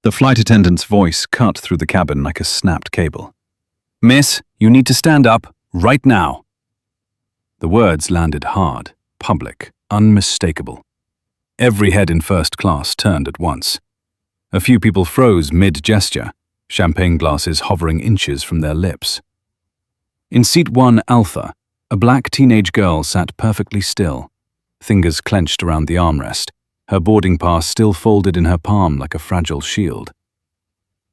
The flight attendant's voice cut through the cabin like a snapped cable. "Miss, you need to stand up, right now." The words landed hard, public, unmistakable. Every head in first class turned at once. A few people froze mid-gesture, champagne glasses hovering inches from their lips. In seat 1 Alpha, a black teenage girl sat perfectly still, fingers clenched around the armrest, her boarding pass still folded in her palm like a fragile shield.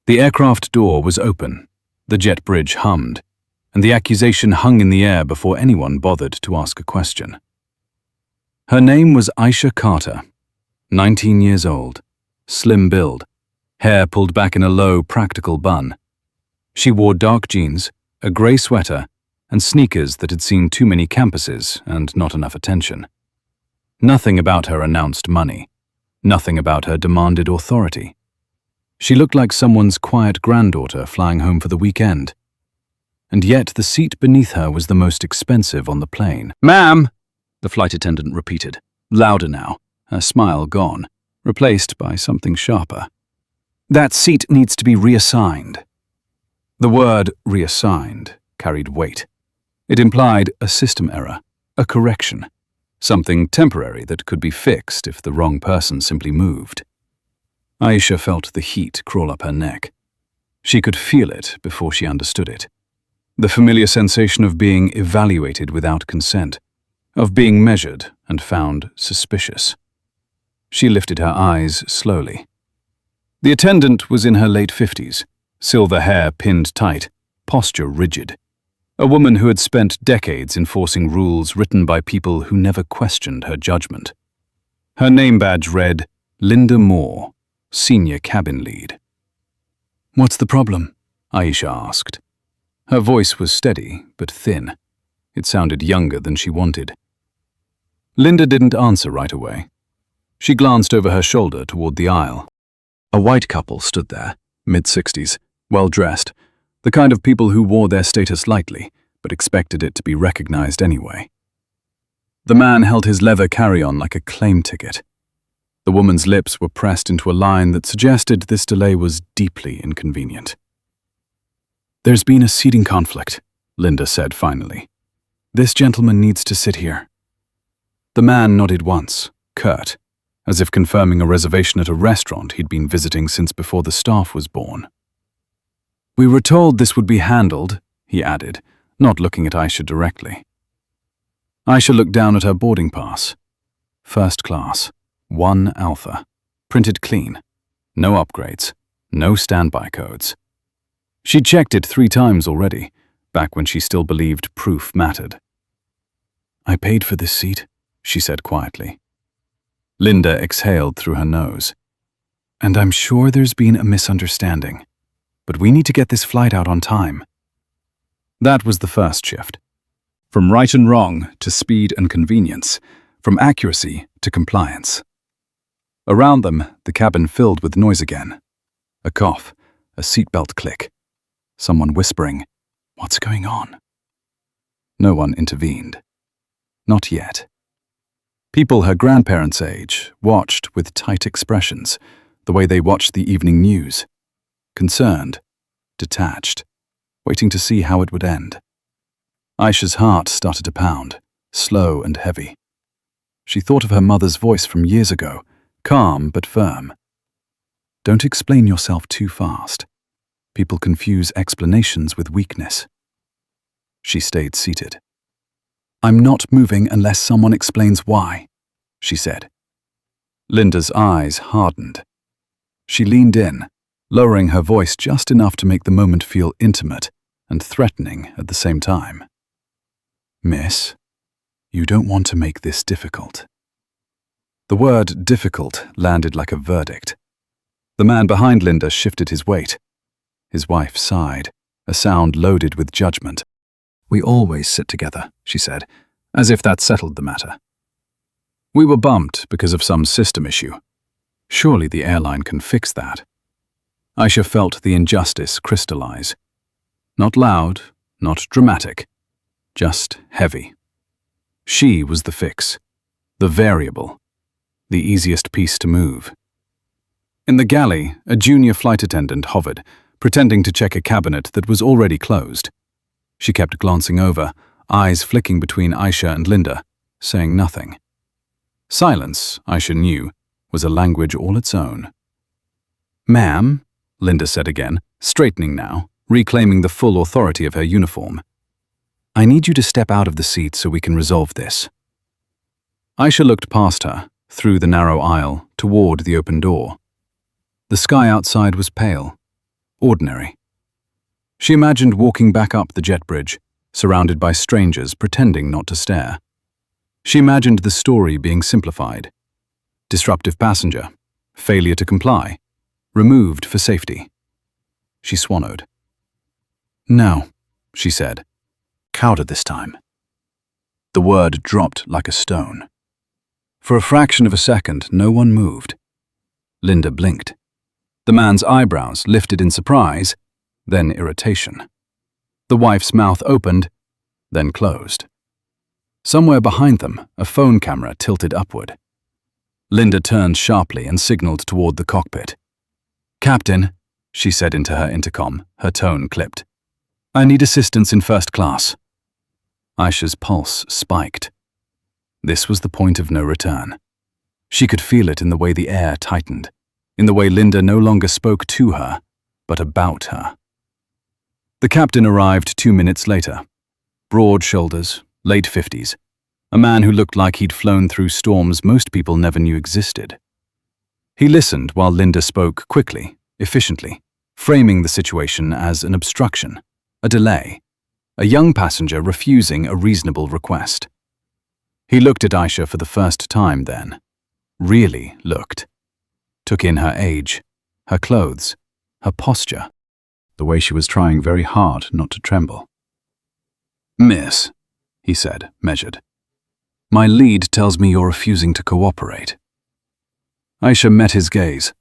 The aircraft door was open, the jet bridge hummed, and the accusation hung in the air before anyone bothered to ask a question. Her name was Aisha Carter, 19 years old, slim build, hair pulled back in a low, practical bun. She wore dark jeans, a grey sweater, and sneakers that had seen too many campuses and not enough attention. Nothing about her announced money. Nothing about her demanded authority. She looked like someone's quiet granddaughter flying home for the weekend. And yet the seat beneath her was the most expensive on the plane. "Ma'am," the flight attendant repeated, louder now, her smile gone, replaced by something sharper. "That seat needs to be reassigned." The word reassigned carried weight. It implied a system error, a correction, something temporary that could be fixed if the wrong person simply moved. Aisha felt the heat crawl up her neck. She could feel it before she understood it. The familiar sensation of being evaluated without consent, of being measured and found suspicious. She lifted her eyes slowly. The attendant was in her late 50s, silver hair pinned tight, posture rigid. A woman who had spent decades enforcing rules written by people who never questioned her judgment. Her name badge read, Linda Moore, Senior Cabin Lead. "What's the problem?" Aisha asked. Her voice was steady, but thin. It sounded younger than she wanted. Linda didn't answer right away. She glanced over her shoulder toward the aisle. A white couple stood there, mid-60s, well-dressed, the kind of people who wore their status lightly, but expected it to be recognized anyway. The man held his leather carry-on like a claim ticket. The woman's lips were pressed into a line that suggested this delay was deeply inconvenient. "There's been a seating conflict," Linda said finally. "This gentleman needs to sit here." The man nodded once, curt, as if confirming a reservation at a restaurant he'd been visiting since before the staff was born. "We were told this would be handled," he added, not looking at Aisha directly. Aisha looked down at her boarding pass. First class, 1 Alpha, printed clean, no upgrades, no standby codes. She'd checked it 3 times already, back when she still believed proof mattered. "I paid for this seat," she said quietly. Linda exhaled through her nose. "And I'm sure there's been a misunderstanding. But we need to get this flight out on time." That was the first shift. From right and wrong to speed and convenience, from accuracy to compliance. Around them, the cabin filled with noise again. A cough, a seatbelt click, someone whispering, "What's going on?" No one intervened. Not yet. People her grandparents' age watched with tight expressions, the way they watched the evening news. Concerned, detached, waiting to see how it would end. Aisha's heart started to pound, slow and heavy. She thought of her mother's voice from years ago, calm but firm. "Don't explain yourself too fast. People confuse explanations with weakness." She stayed seated. "I'm not moving unless someone explains why," she said. Linda's eyes hardened. She leaned in, lowering her voice just enough to make the moment feel intimate and threatening at the same time. "Miss, you don't want to make this difficult." The word difficult landed like a verdict. The man behind Linda shifted his weight. His wife sighed, a sound loaded with judgment. "We always sit together," she said, as if that settled the matter. "We were bumped because of some system issue. Surely the airline can fix that." Aisha felt the injustice crystallize. Not loud, not dramatic, just heavy. She was the fix, the variable, the easiest piece to move. In the galley, a junior flight attendant hovered, pretending to check a cabinet that was already closed. She kept glancing over, eyes flicking between Aisha and Linda, saying nothing. Silence, Aisha knew, was a language all its own. "Ma'am," Linda said again, straightening now, reclaiming the full authority of her uniform. "I need you to step out of the seat so we can resolve this." Aisha looked past her, through the narrow aisle, toward the open door. The sky outside was pale, ordinary. She imagined walking back up the jet bridge, surrounded by strangers pretending not to stare. She imagined the story being simplified. Disruptive passenger, failure to comply, removed for safety. She swallowed. "No," she said, cowed this time. The word dropped like a stone. For a fraction of a second, no one moved. Linda blinked. The man's eyebrows lifted in surprise, then irritation. The wife's mouth opened, then closed. Somewhere behind them, a phone camera tilted upward. Linda turned sharply and signaled toward the cockpit. "Captain," she said into her intercom, her tone clipped. "I need assistance in first class." Aisha's pulse spiked. This was the point of no return. She could feel it in the way the air tightened, in the way Linda no longer spoke to her, but about her. The captain arrived 2 minutes later. Broad shoulders, late 50s, a man who looked like he'd flown through storms most people never knew existed. He listened while Linda spoke quickly, efficiently, framing the situation as an obstruction, a delay, a young passenger refusing a reasonable request. He looked at Aisha for the first time then, really looked. Took in her age, her clothes, her posture, the way she was trying very hard not to tremble. "Miss," he said, measured, "my lead tells me you're refusing to cooperate." Aisha met his gaze.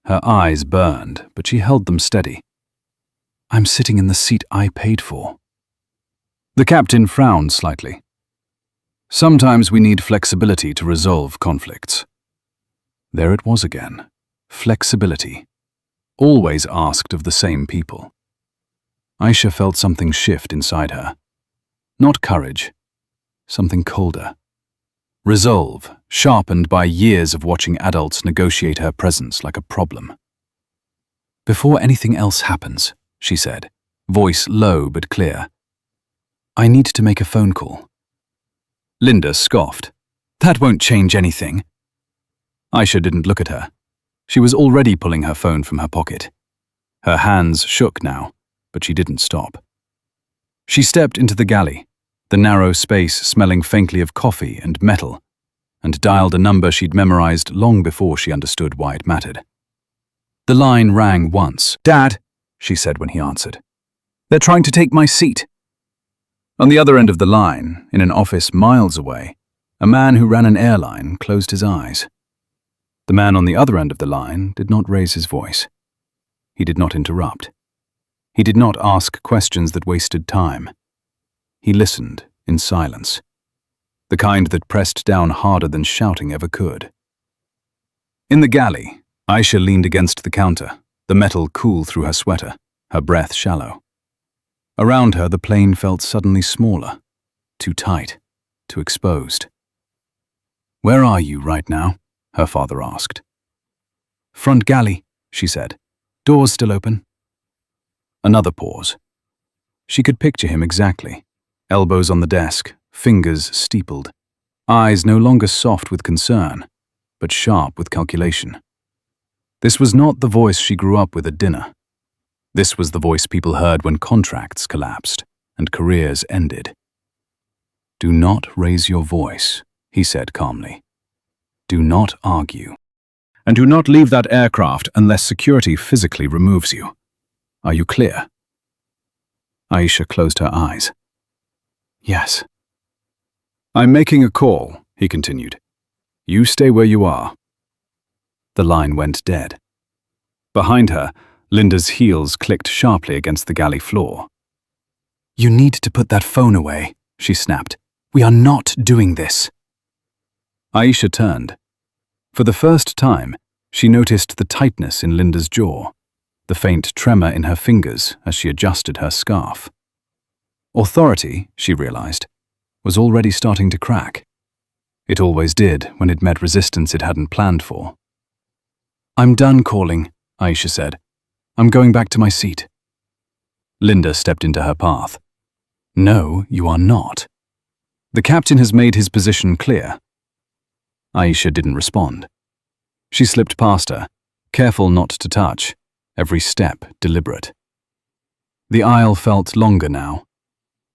Her eyes burned, but she held them steady. "I'm sitting in the seat I paid for." The captain frowned slightly. "Sometimes we need flexibility to resolve conflicts." There it was again. Flexibility. Always asked of the same people. Aisha felt something shift inside her. Not courage. Something colder. Resolve, sharpened by years of watching adults negotiate her presence like a problem. "Before anything else happens," she said, voice low but clear, "I need to make a phone call." Linda scoffed. "That won't change anything." Aisha didn't look at her. She was already pulling her phone from her pocket. Her hands shook now, but she didn't stop. She stepped into the galley, the narrow space smelling faintly of coffee and metal, and dialed a number she'd memorized long before she understood why it mattered. The line rang once. "Dad," she said when he answered. "They're trying to take my seat." On the other end of the line, in an office miles away, a man who ran an airline closed his eyes. The man on the other end of the line did not raise his voice. He did not interrupt. He did not ask questions that wasted time. He listened in silence, the kind that pressed down harder than shouting ever could. In the galley, Aisha leaned against the counter, the metal cool through her sweater, her breath shallow. Around her, the plane felt suddenly smaller, too tight, too exposed. "Where are you right now?" her father asked. "Front galley," she said. "Doors still open." Another pause. She could picture him exactly. Elbows on the desk, fingers steepled, eyes no longer soft with concern, but sharp with calculation. This was not the voice she grew up with at dinner. This was the voice people heard when contracts collapsed and careers ended. "Do not raise your voice," he said calmly. "Do not argue. And do not leave that aircraft unless security physically removes you. Are you clear?" Aisha closed her eyes. "Yes." "I'm making a call," he continued. "You stay where you are." The line went dead. Behind her, Linda's heels clicked sharply against the galley floor. "You need to put that phone away," she snapped. "We are not doing this." Aisha turned. For the first time, She noticed the tightness in Linda's jaw, the faint tremor in her fingers as she adjusted her scarf. Authority, she realized, was already starting to crack. It always did when it met resistance it hadn't planned for. "I'm done calling," Aisha said. "I'm going back to my seat." Linda stepped into her path. "No, you are not. The captain has made his position clear." Aisha didn't respond. She slipped past her, careful not to touch, every step deliberate. The aisle felt longer now.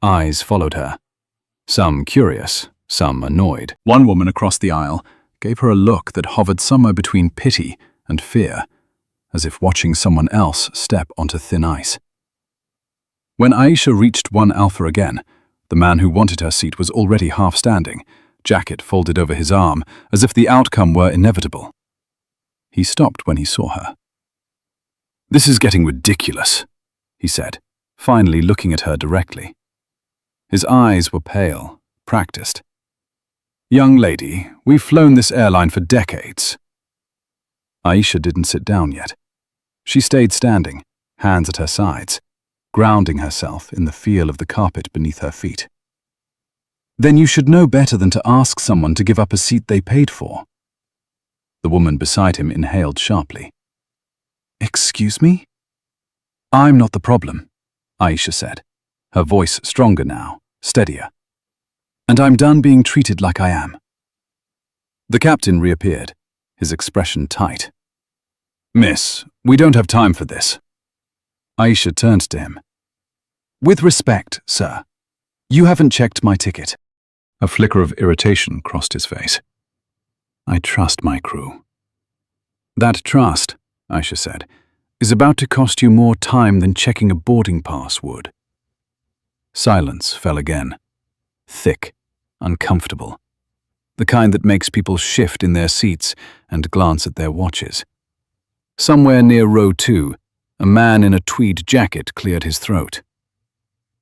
Eyes followed her, some curious, some annoyed. One woman across the aisle gave her a look that hovered somewhere between pity and fear, as if watching someone else step onto thin ice. When Aisha reached 1 Alpha again, the man who wanted her seat was already half standing, jacket folded over his arm, as if the outcome were inevitable. He stopped when he saw her. "This is getting ridiculous," he said, finally looking at her directly. His eyes were pale, practiced. "Young lady, we've flown this airline for decades." Aisha didn't sit down yet. She stayed standing, hands at her sides, grounding herself in the feel of the carpet beneath her feet. "Then you should know better than to ask someone to give up a seat they paid for." The woman beside him inhaled sharply. "Excuse me?" "I'm not the problem," Aisha said, her voice stronger now, steadier. "And I'm done being treated like I am." The captain reappeared, his expression tight. "Miss, we don't have time for this." Aisha turned to him. "With respect, sir, you haven't checked my ticket." A flicker of irritation crossed his face. "I trust my crew." "That trust," Aisha said, "is about to cost you more time than checking a boarding pass would." Silence fell again. Thick, uncomfortable. The kind that makes people shift in their seats and glance at their watches. Somewhere near row 2, a man in a tweed jacket cleared his throat.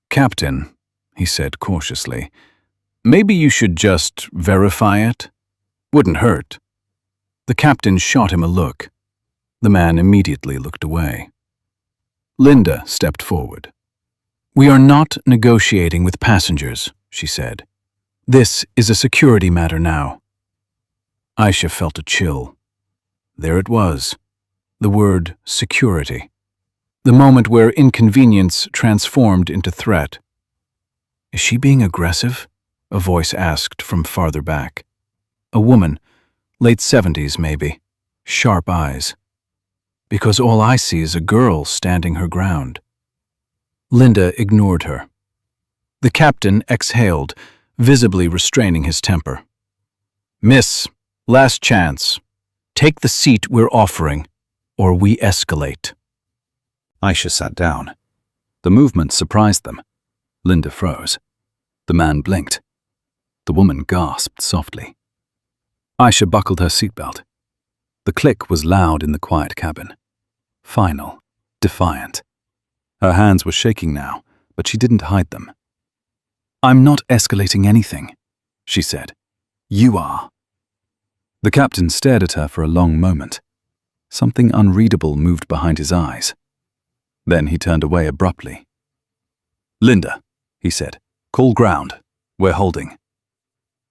"Captain," he said cautiously, "maybe you should just verify it? Wouldn't hurt." The captain shot him a look. The man immediately looked away. Linda stepped forward. "We are not negotiating with passengers," she said. "This is a security matter now." Aisha felt a chill. There it was, the word security. The moment where inconvenience transformed into threat. "Is she being aggressive?" a voice asked from farther back. A woman, late 70s maybe, sharp eyes. "Because all I see is a girl standing her ground." Linda ignored her. The captain exhaled, visibly restraining his temper. "Miss, last chance. Take the seat we're offering, or we escalate." Aisha sat down. The movement surprised them. Linda froze. The man blinked. The woman gasped softly. Aisha buckled her seatbelt. The click was loud in the quiet cabin. Final, defiant. Her hands were shaking now, but she didn't hide them. "I'm not escalating anything," she said. "You are." The captain stared at her for a long moment. Something unreadable moved behind his eyes. Then he turned away abruptly. "Linda," he said, "call ground. We're holding."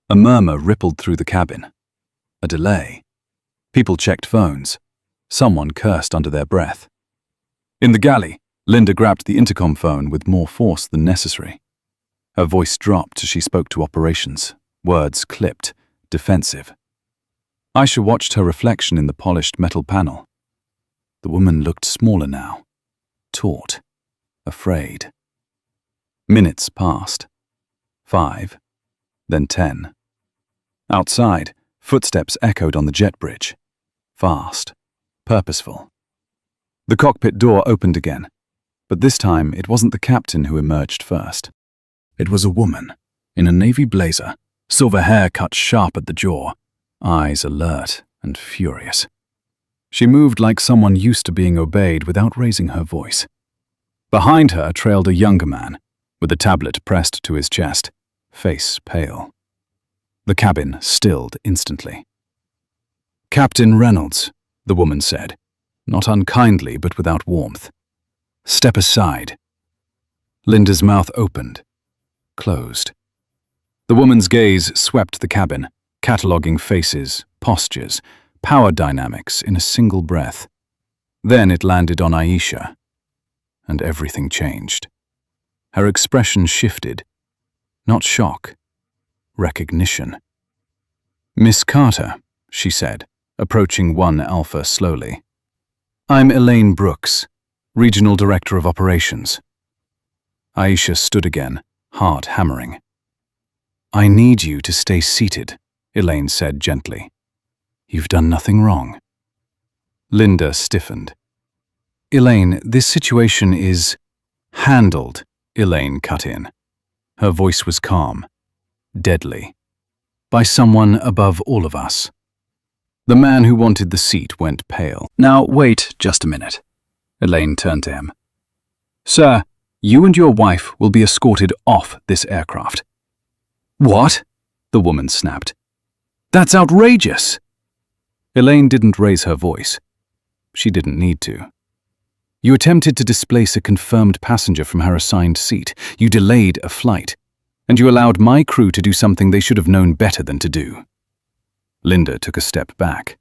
A murmur rippled through the cabin. A delay. People checked phones. Someone cursed under their breath. In the galley, Linda grabbed the intercom phone with more force than necessary. Her voice dropped as she spoke to operations, words clipped, defensive. Aisha watched her reflection in the polished metal panel. The woman looked smaller now, taut, afraid. Minutes passed. 5, then 10. Outside, footsteps echoed on the jet bridge. Fast, purposeful. The cockpit door opened again, but this time it wasn't the captain who emerged first. It was a woman, in a navy blazer, silver hair cut sharp at the jaw, eyes alert and furious. She moved like someone used to being obeyed without raising her voice. Behind her trailed a younger man, with a tablet pressed to his chest, face pale. The cabin stilled instantly. "Captain Reynolds," the woman said, not unkindly but without warmth. Step aside. Linda's mouth opened, closed. The woman's gaze swept the cabin, cataloguing faces, postures, power dynamics in a single breath. Then it landed on Aisha, and everything changed. Her expression shifted. Not shock, recognition. "Miss Carter," she said, approaching 1 Alpha slowly. "I'm Elaine Brooks, Regional Director of Operations." Aisha stood again, heart hammering. "I need you to stay seated," Elaine said gently. "You've done nothing wrong." Linda stiffened. "Elaine, this situation is handled," Elaine cut in. Her voice was calm, deadly, by someone above all of us. The man who wanted the seat went pale. "Now, wait just a minute." Elaine turned to him. "Sir, you and your wife will be escorted off this aircraft." "What?" the woman snapped. "That's outrageous!" Elaine didn't raise her voice. She didn't need to. "You attempted to displace a confirmed passenger from her assigned seat. You delayed a flight. And you allowed my crew to do something they should have known better than to do." Linda took a step back.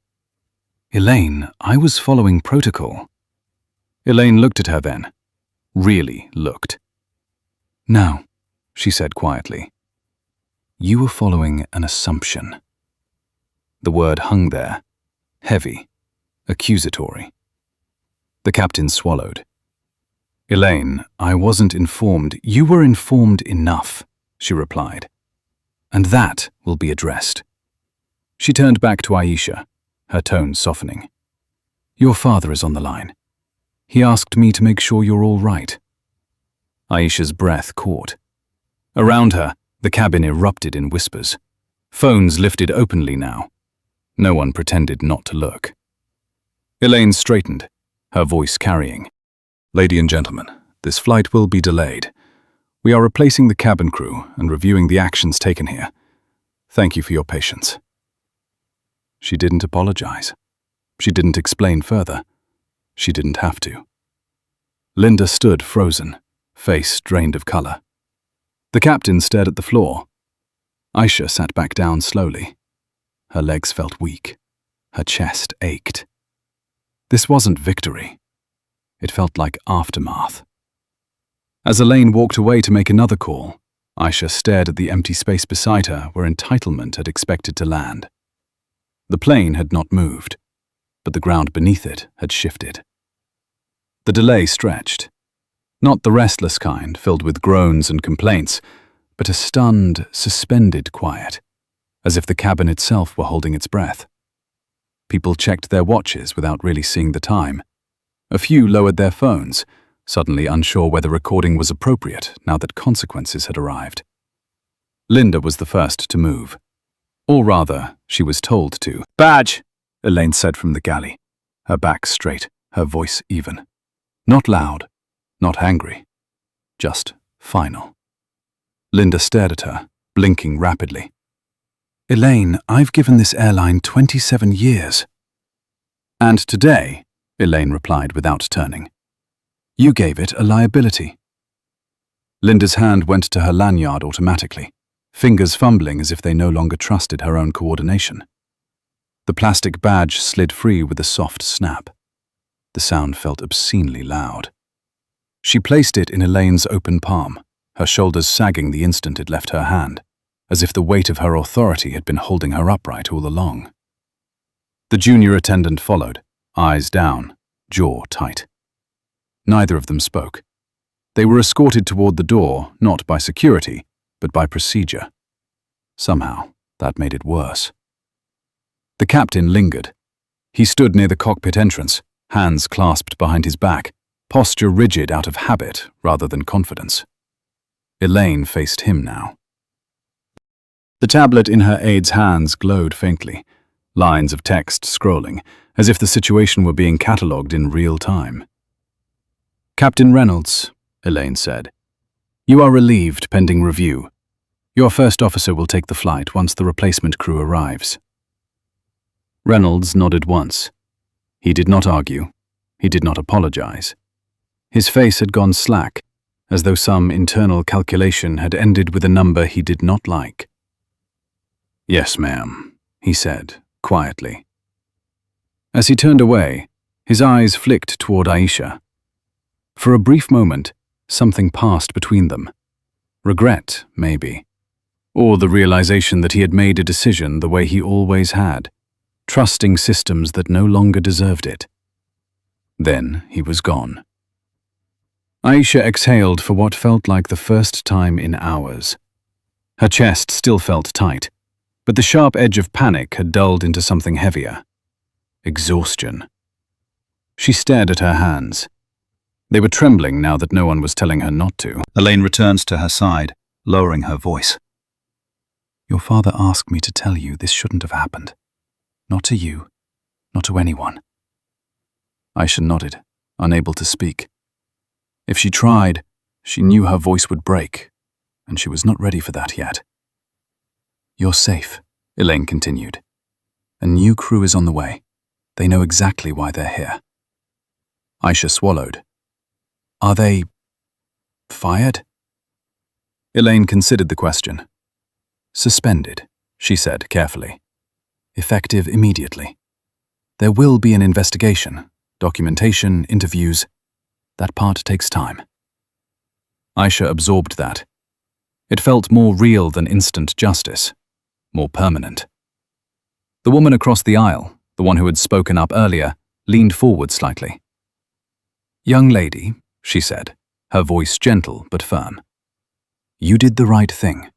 "Elaine, I was following protocol." Elaine looked at her then. Really looked. "No," she said quietly. "You were following an assumption." The word hung there, heavy, accusatory. The captain swallowed. "Elaine, I wasn't informed." "You were informed enough," she replied. "And that will be addressed." She turned back to Aisha, her tone softening. "Your father is on the line. He asked me to make sure you're all right." Aisha's breath caught. Around her, the cabin erupted in whispers. Phones lifted openly now. No one pretended not to look. Elaine straightened, her voice carrying. "Lady and gentlemen, this flight will be delayed. We are replacing the cabin crew and reviewing the actions taken here. Thank you for your patience." She didn't apologize. She didn't explain further. She didn't have to. Linda stood frozen, face drained of color. The captain stared at the floor. Aisha sat back down slowly. Her legs felt weak. Her chest ached. This wasn't victory. It felt like aftermath. As Elaine walked away to make another call, Aisha stared at the empty space beside her where entitlement had expected to land. The plane had not moved, but the ground beneath it had shifted. The delay stretched. Not the restless kind, filled with groans and complaints, but a stunned, suspended quiet, as if the cabin itself were holding its breath. People checked their watches without really seeing the time. A few lowered their phones, suddenly unsure whether recording was appropriate now that consequences had arrived. Linda was the first to move. Or rather, she was told to. "Badge!" Elaine said from the galley, her back straight, her voice even. Not loud, not angry, just final. Linda stared at her, blinking rapidly. "Elaine, I've given this airline 27 years. "And today," Elaine replied without turning, "you gave it a liability." Linda's hand went to her lanyard automatically, fingers fumbling as if they no longer trusted her own coordination. The plastic badge slid free with a soft snap. The sound felt obscenely loud. She placed it in Elaine's open palm, her shoulders sagging the instant it left her hand, as if the weight of her authority had been holding her upright all along. The junior attendant followed, eyes down, jaw tight. Neither of them spoke. They were escorted toward the door, not by security, but by procedure. Somehow, that made it worse. The captain lingered. He stood near the cockpit entrance, hands clasped behind his back, posture rigid out of habit rather than confidence. Elaine faced him now. The tablet in her aide's hands glowed faintly, lines of text scrolling, as if the situation were being catalogued in real time. "Captain Reynolds," Elaine said, "you are relieved pending review. Your first officer will take the flight once the replacement crew arrives." Reynolds nodded once. He did not argue. He did not apologize. His face had gone slack, as though some internal calculation had ended with a number he did not like. "Yes, ma'am," he said, quietly. As he turned away, his eyes flicked toward Aisha. For a brief moment, something passed between them. Regret, maybe. Or the realization that he had made a decision the way he always had, trusting systems that no longer deserved it. Then he was gone. Aisha exhaled for what felt like the first time in hours. Her chest still felt tight, but the sharp edge of panic had dulled into something heavier. Exhaustion. She stared at her hands. They were trembling now that no one was telling her not to. Elaine returned to her side, lowering her voice. "Your father asked me to tell you this shouldn't have happened. Not to you, not to anyone." Aisha nodded, unable to speak. If she tried, she knew her voice would break, and she was not ready for that yet. "You're safe," Elaine continued. "A new crew is on the way. They know exactly why they're here." Aisha swallowed. "Are they fired?" Elaine considered the question. "Suspended," she said carefully. "Effective immediately. There will be an investigation, documentation, interviews. That part takes time." Aisha absorbed that. It felt more real than instant justice, more permanent. The woman across the aisle, the one who had spoken up earlier, leaned forward slightly. "Young lady," she said, her voice gentle but firm. "You did the right thing."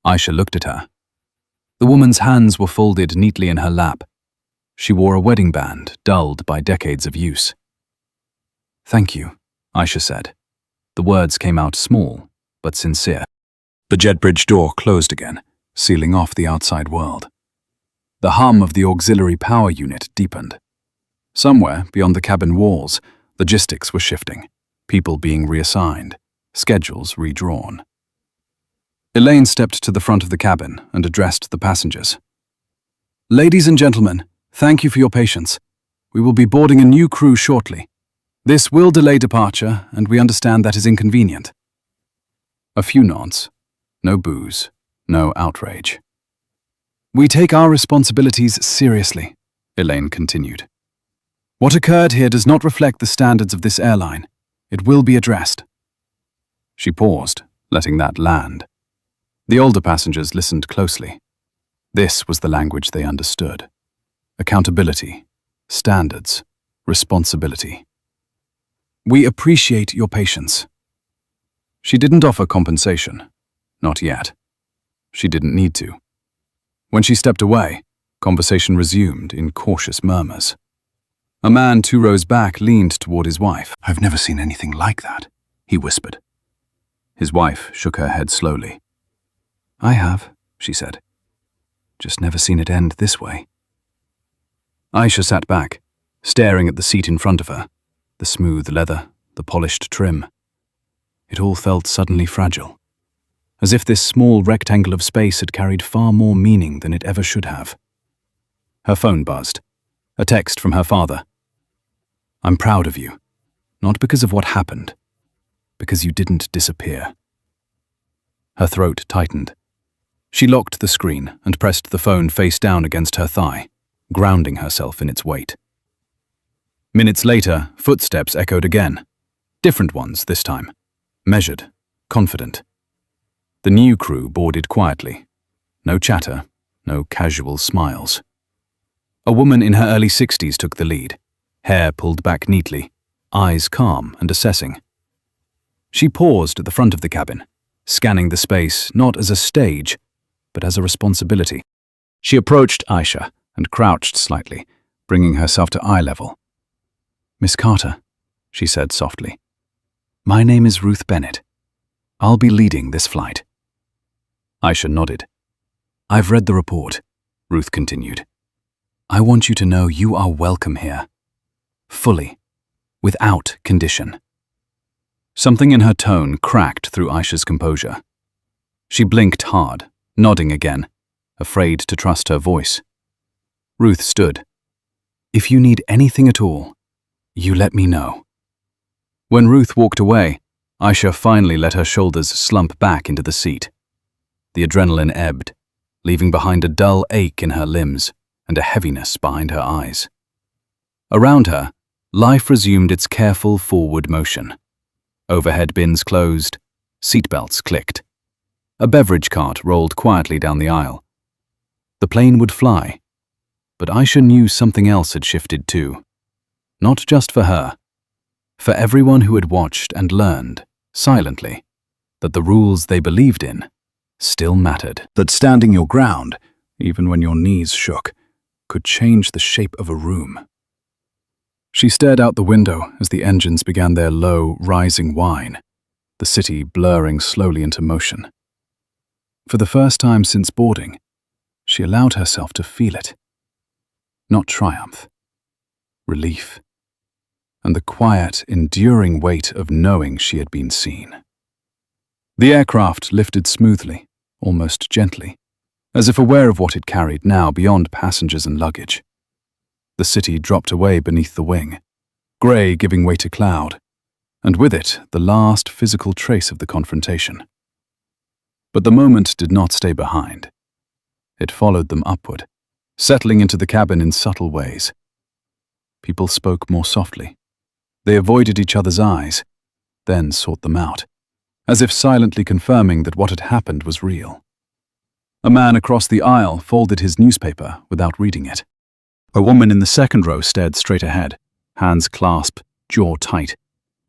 Aisha looked at her. The woman's hands were folded neatly in her lap. She wore a wedding band, dulled by decades of use. "Thank you," Aisha said. The words came out small, but sincere. The jet bridge door closed again, sealing off the outside world. The hum of the auxiliary power unit deepened. Somewhere beyond the cabin walls, logistics were shifting, people being reassigned, schedules redrawn. Elaine stepped to the front of the cabin and addressed the passengers. "Ladies and gentlemen, thank you for your patience. We will be boarding a new crew shortly. This will delay departure, and we understand that is inconvenient." A few nods. No boos. No outrage. "We take our responsibilities seriously," Elaine continued. "What occurred here does not reflect the standards of this airline. It will be addressed." She paused, letting that land. The older passengers listened closely. This was the language they understood. Accountability, standards, responsibility. "We appreciate your patience." She didn't offer compensation. Not yet. She didn't need to. When she stepped away, conversation resumed in cautious murmurs. A man 2 rows back leaned toward his wife. "I've never seen anything like that," he whispered. His wife shook her head slowly. "I have," she said. "Just never seen it end this way." Aisha sat back, staring at the seat in front of her, the smooth leather, the polished trim. It all felt suddenly fragile, as if this small rectangle of space had carried far more meaning than it ever should have. Her phone buzzed. A text from her father. "I'm proud of you, not because of what happened, because you didn't disappear." Her throat tightened. She locked the screen and pressed the phone face down against her thigh, grounding herself in its weight. Minutes later, footsteps echoed again. Different ones this time. Measured, confident. The new crew boarded quietly. No chatter, no casual smiles. A woman in her early 60s took the lead, hair pulled back neatly, eyes calm and assessing. She paused at the front of the cabin, scanning the space not as a stage, but as a responsibility. She approached Aisha and crouched slightly, bringing herself to eye level. "Miss Carter," she said softly. "My name is Ruth Bennett. I'll be leading this flight." Aisha nodded. "I've read the report," Ruth continued. "I want you to know you are welcome here. Fully. Without condition." Something in her tone cracked through Aisha's composure. She blinked hard, nodding again, afraid to trust her voice. Ruth stood. If you need anything at all, you let me know." When Ruth walked away, Aisha finally let her shoulders slump back into the seat. The adrenaline ebbed, leaving behind a dull ache in her limbs and a heaviness behind her eyes. Around her, life resumed its careful forward motion. Overhead bins closed, seatbelts clicked. A beverage cart rolled quietly down the aisle. The plane would fly, but Aisha knew something else had shifted too. Not just for her, for everyone who had watched and learned, silently, that the rules they believed in still mattered. That standing your ground, even when your knees shook, could change the shape of a room. She stared out the window as the engines began their low, rising whine, the city blurring slowly into motion. For the first time since boarding, she allowed herself to feel it. Not triumph, relief, and the quiet, enduring weight of knowing she had been seen. The aircraft lifted smoothly, almost gently, as if aware of what it carried now beyond passengers and luggage. The city dropped away beneath the wing, grey giving way to cloud, and with it the last physical trace of the confrontation. But the moment did not stay behind. It followed them upward, settling into the cabin in subtle ways. People spoke more softly. They avoided each other's eyes, then sought them out, as if silently confirming that what had happened was real. A man across the aisle folded his newspaper without reading it. A woman in the second row stared straight ahead, hands clasped, jaw tight,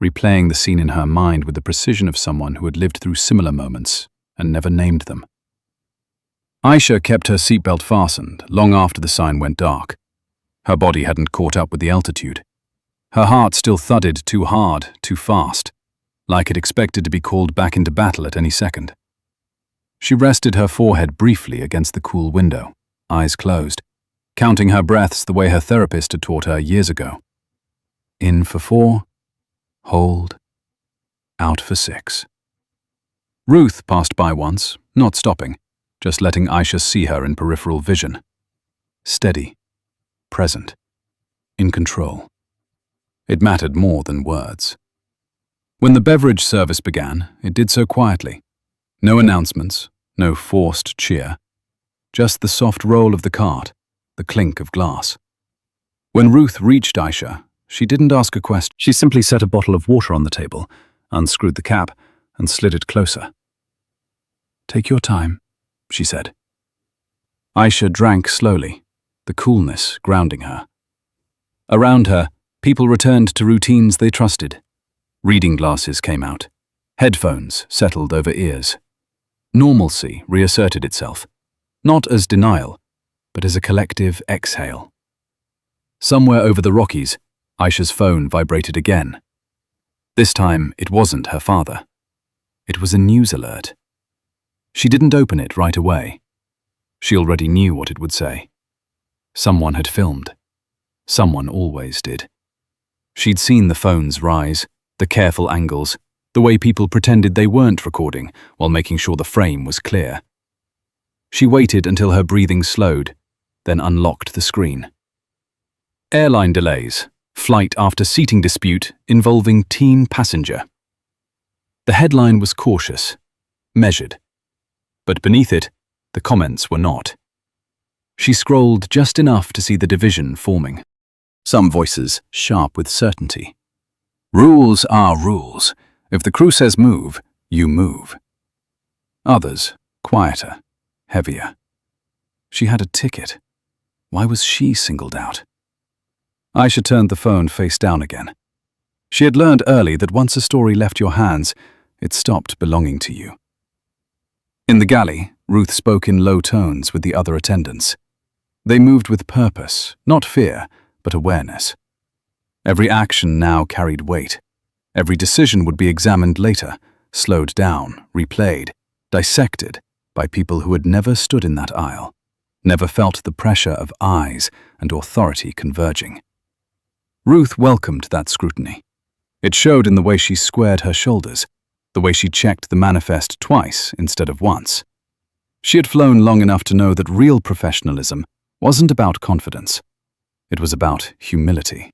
replaying the scene in her mind with the precision of someone who had lived through similar moments and never named them. Aisha kept her seatbelt fastened long after the sign went dark. Her body hadn't caught up with the altitude. Her heart still thudded too hard, too fast, like it expected to be called back into battle at any second. She rested her forehead briefly against the cool window, eyes closed, counting her breaths the way her therapist had taught her years ago. In for 4, hold, out for 6. Ruth passed by once, not stopping, just letting Aisha see her in peripheral vision. Steady, present, in control. It mattered more than words. When the beverage service began, it did so quietly. No announcements, no forced cheer, just the soft roll of the cart, the clink of glass. When Ruth reached Aisha, she didn't ask a question. She simply set a bottle of water on the table, unscrewed the cap, and slid it closer. "Take your time," she said. Aisha drank slowly, the coolness grounding her. Around her, people returned to routines they trusted. Reading glasses came out. Headphones settled over ears. Normalcy reasserted itself, not as denial, but as a collective exhale. Somewhere over the Rockies, Aisha's phone vibrated again. This time, it wasn't her father. It was a news alert. She didn't open it right away. She already knew what it would say. Someone had filmed. Someone always did. She'd seen the phones rise, the careful angles, the way people pretended they weren't recording while making sure the frame was clear. She waited until her breathing slowed, then unlocked the screen. Airline delays, flight after seating dispute involving teen passenger. The headline was cautious, measured, but beneath it, the comments were not. She scrolled just enough to see the division forming. Some voices sharp with certainty. Rules are rules. If the crew says move, you move. Others, quieter, heavier. She had a ticket. Why was she singled out? Aisha turned the phone face down again. She had learned early that once a story left your hands, it stopped belonging to you. In the galley, Ruth spoke in low tones with the other attendants. They moved with purpose, not fear, but awareness. Every action now carried weight. Every decision would be examined later, slowed down, replayed, dissected by people who had never stood in that aisle, never felt the pressure of eyes and authority converging. Ruth welcomed that scrutiny. It showed in the way she squared her shoulders, the way she checked the manifest twice instead of once. She had flown long enough to know that real professionalism wasn't about confidence. It was about humility.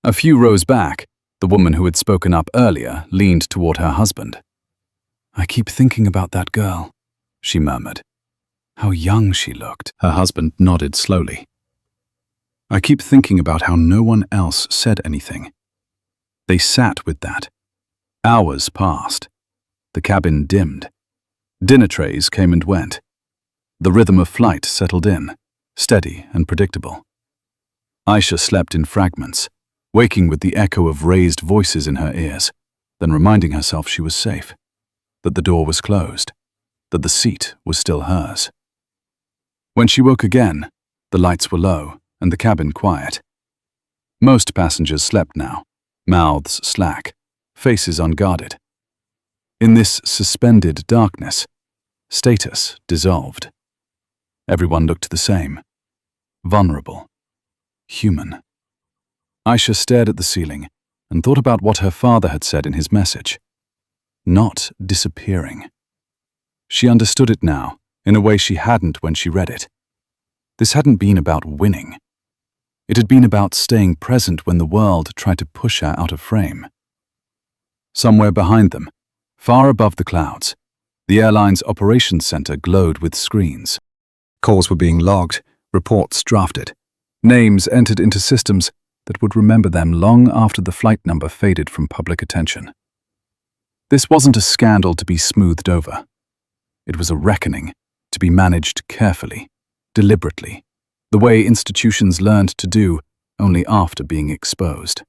A few rows back, the woman who had spoken up earlier leaned toward her husband. "I keep thinking about that girl," she murmured. "How young she looked." Her husband nodded slowly. "I keep thinking about how no one else said anything." They sat with that. Hours passed. The cabin dimmed. Dinner trays came and went. The rhythm of flight settled in, steady and predictable. Aisha slept in fragments, waking with the echo of raised voices in her ears, then reminding herself she was safe, that the door was closed, that the seat was still hers. When she woke again, the lights were low and the cabin quiet. Most passengers slept now, mouths slack, faces unguarded. In this suspended darkness, status dissolved. Everyone looked the same, vulnerable, human. Aisha stared at the ceiling and thought about what her father had said in his message. Not disappearing. She understood it now, in a way she hadn't when she read it. This hadn't been about winning. It had been about staying present when the world tried to push her out of frame. Somewhere behind them, far above the clouds, the airline's operations center glowed with screens. Calls were being logged, reports drafted, names entered into systems that would remember them long after the flight number faded from public attention. This wasn't a scandal to be smoothed over. It was a reckoning to be managed carefully, deliberately, the way institutions learned to do only after being exposed.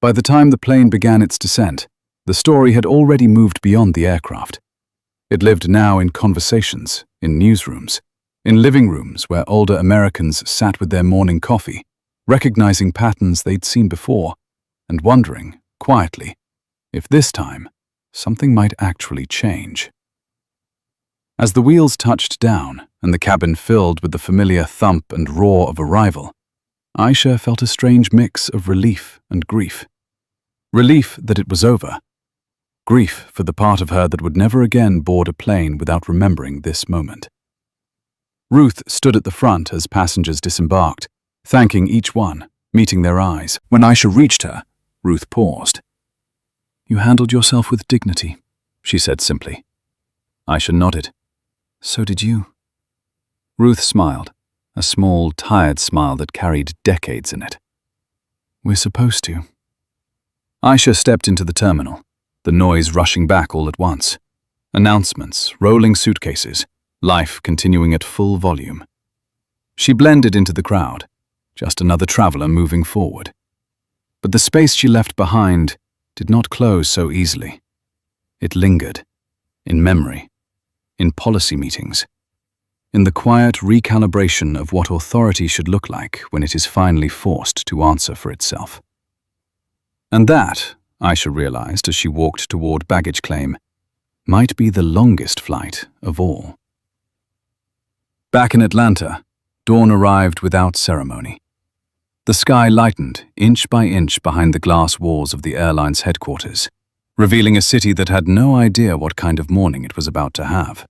By the time the plane began its descent, the story had already moved beyond the aircraft. It lived now in conversations, in newsrooms, in living rooms where older Americans sat with their morning coffee, recognizing patterns they'd seen before, and wondering, quietly, if this time something might actually change. As the wheels touched down and the cabin filled with the familiar thump and roar of arrival, Aisha felt a strange mix of relief and grief. Relief that it was over. Grief for the part of her that would never again board a plane without remembering this moment. Ruth stood at the front as passengers disembarked, thanking each one, meeting their eyes. When Aisha reached her, Ruth paused. "You handled yourself with dignity," she said simply. Aisha nodded. "So did you." Ruth smiled, a small, tired smile that carried decades in it. "We're supposed to." Aisha stepped into the terminal, the noise rushing back all at once. Announcements, rolling suitcases, life continuing at full volume. She blended into the crowd, just another traveler moving forward. But the space she left behind did not close so easily. It lingered, in memory, in policy meetings, in the quiet recalibration of what authority should look like when it is finally forced to answer for itself. And that, Aisha realized as she walked toward baggage claim, might be the longest flight of all. Back in Atlanta, dawn arrived without ceremony. The sky lightened inch by inch behind the glass walls of the airline's headquarters, revealing a city that had no idea what kind of morning it was about to have.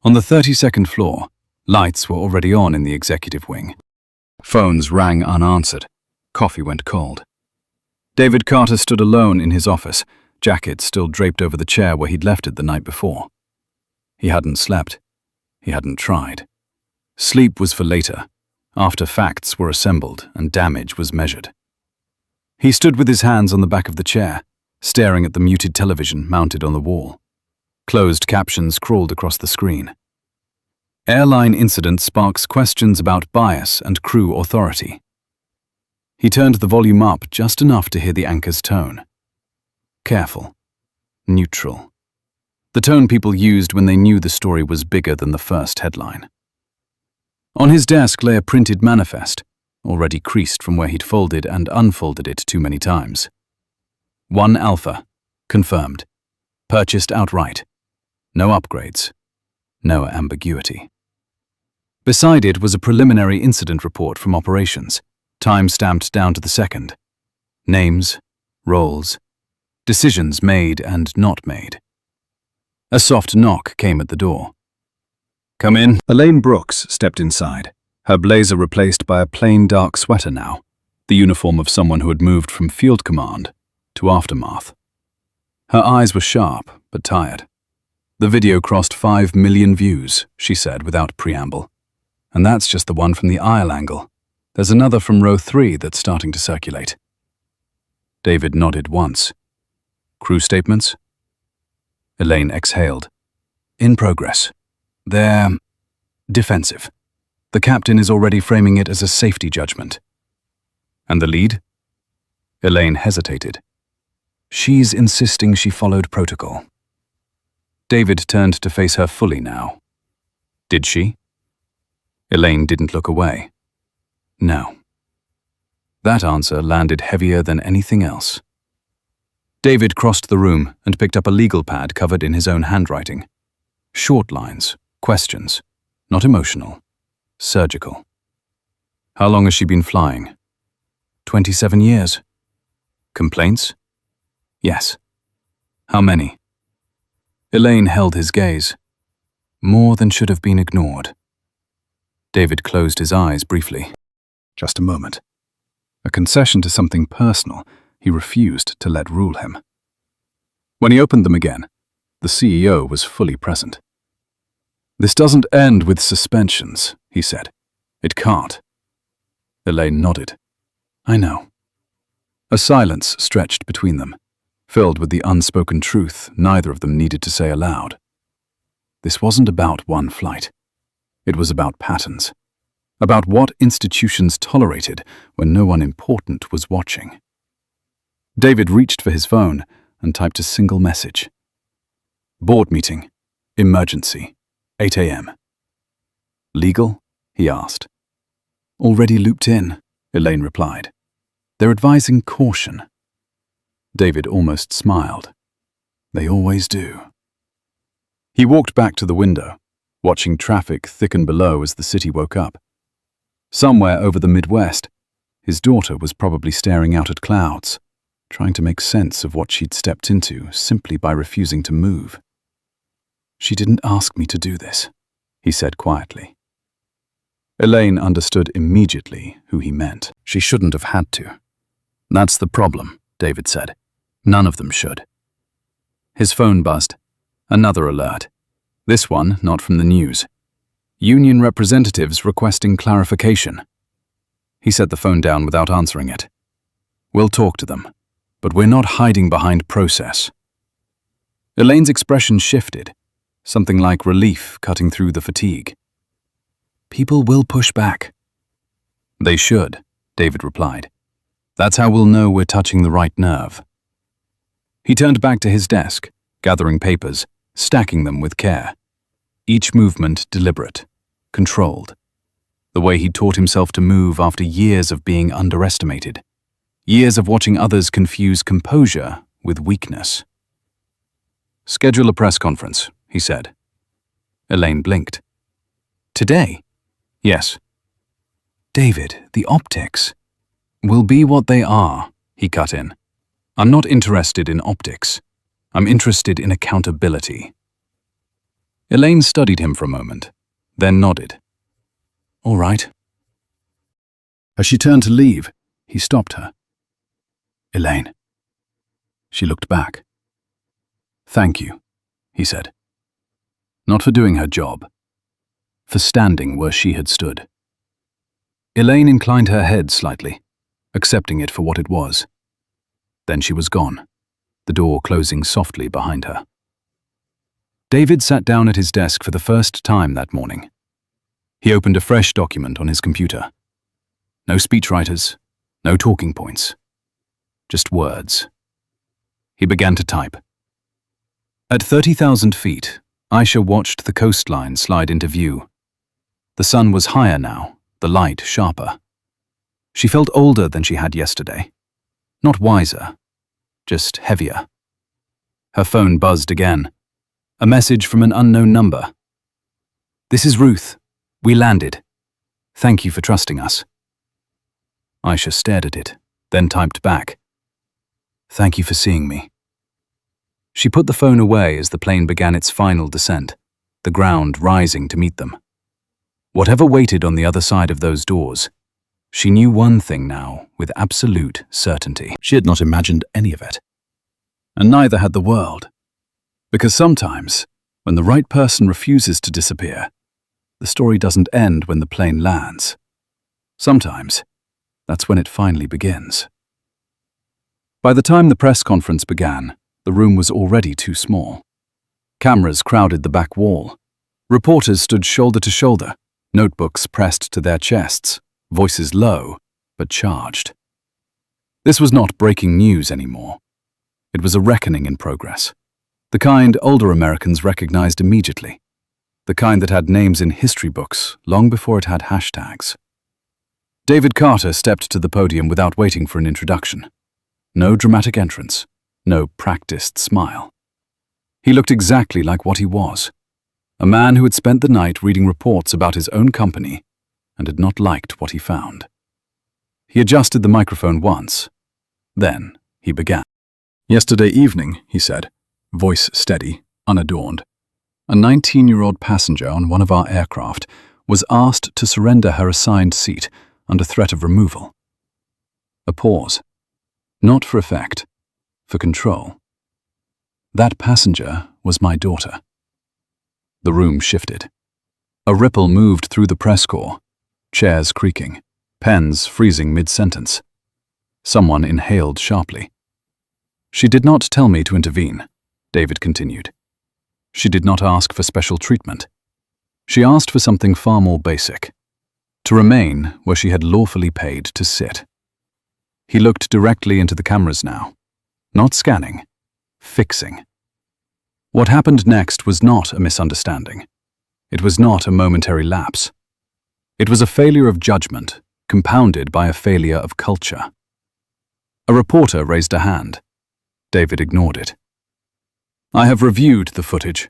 On the 32nd floor, lights were already on in the executive wing. Phones rang unanswered. Coffee went cold. David Carter stood alone in his office, jacket still draped over the chair where he'd left it the night before. He hadn't slept. He hadn't tried. Sleep was for later, after facts were assembled and damage was measured. He stood with his hands on the back of the chair, staring at the muted television mounted on the wall. Closed captions crawled across the screen. Airline incident sparks questions about bias and crew authority. He turned the volume up just enough to hear the anchor's tone. Careful. Neutral. The tone people used when they knew the story was bigger than the first headline. On his desk lay a printed manifest, already creased from where he'd folded and unfolded it too many times. 1 Alpha. Confirmed. Purchased outright. No upgrades. No ambiguity. Beside it was a preliminary incident report from operations, time-stamped down to the second. Names, roles, decisions made and not made. A soft knock came at the door. "Come in." Elaine Brooks stepped inside, her blazer replaced by a plain dark sweater now, the uniform of someone who had moved from field command to aftermath. Her eyes were sharp, but tired. The video crossed 5 million views, she said without preamble. And that's just the one from the aisle angle. There's another from row 3 that's starting to circulate. David nodded once. Crew statements? Elaine exhaled. In progress. They're defensive. The captain is already framing it as a safety judgment. And the lead? Elaine hesitated. She's insisting she followed protocol. David turned to face her fully now. Did she? Elaine didn't look away. No. That answer landed heavier than anything else. David crossed the room and picked up a legal pad covered in his own handwriting. Short lines, questions, not emotional, surgical. How long has she been flying? 27 years. Complaints? Yes. How many? Elaine held his gaze. More than should have been ignored. David closed his eyes briefly. Just a moment. A concession to something personal he refused to let rule him. When he opened them again, the CEO was fully present. This doesn't end with suspensions, he said. It can't. Elaine nodded. I know. A silence stretched between them, filled with the unspoken truth neither of them needed to say aloud. This wasn't about one flight. It was about patterns. About what institutions tolerated when no one important was watching. David reached for his phone and typed a single message. Board meeting. Emergency. 8 a.m. Legal? He asked. Already looped in, Elaine replied. They're advising caution. David almost smiled. They always do. He walked back to the window, watching traffic thicken below as the city woke up. Somewhere over the Midwest, his daughter was probably staring out at clouds, trying to make sense of what she'd stepped into simply by refusing to move. She didn't ask me to do this, he said quietly. Elaine understood immediately who he meant. She shouldn't have had to. That's the problem, David said. None of them should. His phone buzzed. Another alert. This one not from the news. Union representatives requesting clarification. He set the phone down without answering it. We'll talk to them, but we're not hiding behind process. Elaine's expression shifted, something like relief cutting through the fatigue. People will push back. They should, David replied. That's how we'll know we're touching the right nerve. He turned back to his desk, gathering papers, stacking them with care. Each movement deliberate, controlled. The way he'd taught himself to move after years of being underestimated. Years of watching others confuse composure with weakness. Schedule a press conference, he said. Elaine blinked. Today? Yes. David, the optics will be what they are, he cut in. I'm not interested in optics. I'm interested in accountability. Elaine studied him for a moment, then nodded. All right. As she turned to leave, he stopped her. Elaine. She looked back. Thank you, he said. Not for doing her job, for standing where she had stood. Elaine inclined her head slightly, accepting it for what it was. Then she was gone, the door closing softly behind her. David sat down at his desk for the first time that morning. He opened a fresh document on his computer. No speechwriters, no talking points, just words. He began to type. At 30,000 feet, Aisha watched the coastline slide into view. The sun was higher now, the light sharper. She felt older than she had yesterday. Not wiser, just heavier. Her phone buzzed again. A message from an unknown number. This is Ruth. We landed. Thank you for trusting us. Aisha stared at it, then typed back. Thank you for seeing me. She put the phone away as the plane began its final descent, the ground rising to meet them. Whatever waited on the other side of those doors, she knew one thing now with absolute certainty. She had not imagined any of it. And neither had the world. Because sometimes, when the right person refuses to disappear, the story doesn't end when the plane lands. Sometimes, that's when it finally begins. By the time the press conference began, the room was already too small. Cameras crowded the back wall. Reporters stood shoulder to shoulder, notebooks pressed to their chests, voices low, but charged. This was not breaking news anymore. It was a reckoning in progress. The kind older Americans recognized immediately. The kind that had names in history books long before it had hashtags. David Carter stepped to the podium without waiting for an introduction. No dramatic entrance, no practiced smile. He looked exactly like what he was, a man who had spent the night reading reports about his own company and had not liked what he found. He adjusted the microphone once. Then he began. Yesterday evening, he said, voice steady, unadorned, a 19-year-old passenger on one of our aircraft was asked to surrender her assigned seat under threat of removal. A pause. Not for effect, for control. That passenger was my daughter. The room shifted. A ripple moved through the press corps, chairs creaking, pens freezing mid-sentence. Someone inhaled sharply. She did not tell me to intervene, David continued. She did not ask for special treatment. She asked for something far more basic, to remain where she had lawfully paid to sit. He looked directly into the cameras now, not scanning, fixing. What happened next was not a misunderstanding. It was not a momentary lapse. It was a failure of judgment, compounded by a failure of culture. A reporter raised a hand. David ignored it. I have reviewed the footage.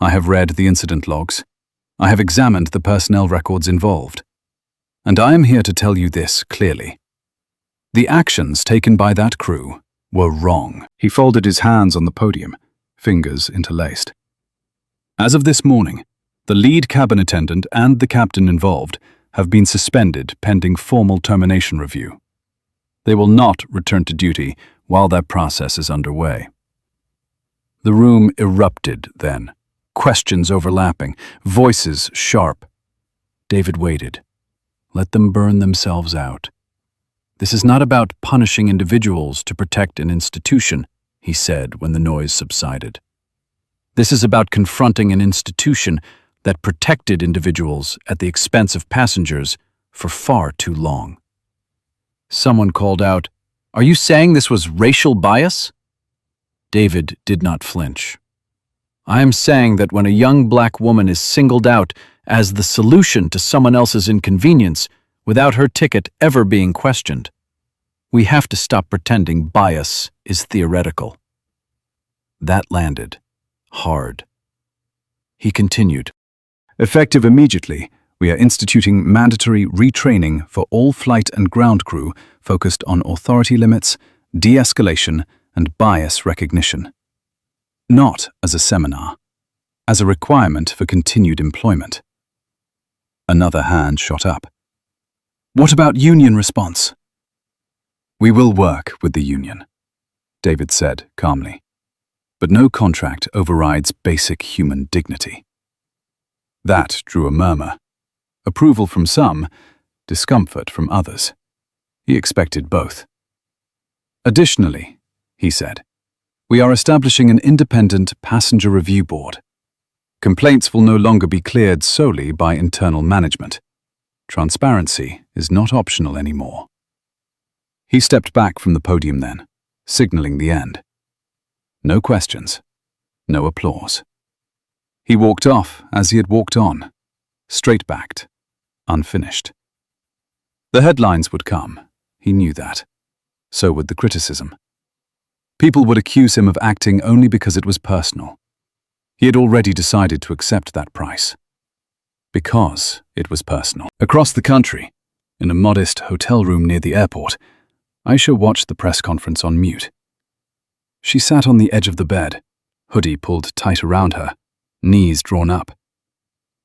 I have read the incident logs. I have examined the personnel records involved. And I am here to tell you this clearly. The actions taken by that crew were wrong. He folded his hands on the podium, fingers interlaced. As of this morning, the lead cabin attendant and the captain involved have been suspended pending formal termination review. They will not return to duty while that process is underway. The room erupted then, questions overlapping, voices sharp. David waited. Let them burn themselves out. This is not about punishing individuals to protect an institution, he said when the noise subsided. This is about confronting an institution that protected individuals at the expense of passengers for far too long. Someone called out, "Are you saying this was racial bias?" David did not flinch. I am saying that when a young black woman is singled out as the solution to someone else's inconvenience without her ticket ever being questioned, we have to stop pretending bias is theoretical. That landed hard. He continued, effective immediately, we are instituting mandatory retraining for all flight and ground crew focused on authority limits, de-escalation, and bias recognition. Not as a seminar, as a requirement for continued employment. Another hand shot up. What about union response? We will work with the union, David said calmly. But no contract overrides basic human dignity. That drew a murmur. Approval from some, discomfort from others. He expected both. Additionally, he said, we are establishing an independent passenger review board. Complaints will no longer be cleared solely by internal management. Transparency is not optional anymore. He stepped back from the podium then, signaling the end. No questions, no applause. He walked off as he had walked on, straight-backed, unfinished. The headlines would come, he knew that. So would the criticism. People would accuse him of acting only because it was personal. He had already decided to accept that price. Because it was personal. Across the country, in a modest hotel room near the airport, Aisha watched the press conference on mute. She sat on the edge of the bed, hoodie pulled tight around her, knees drawn up.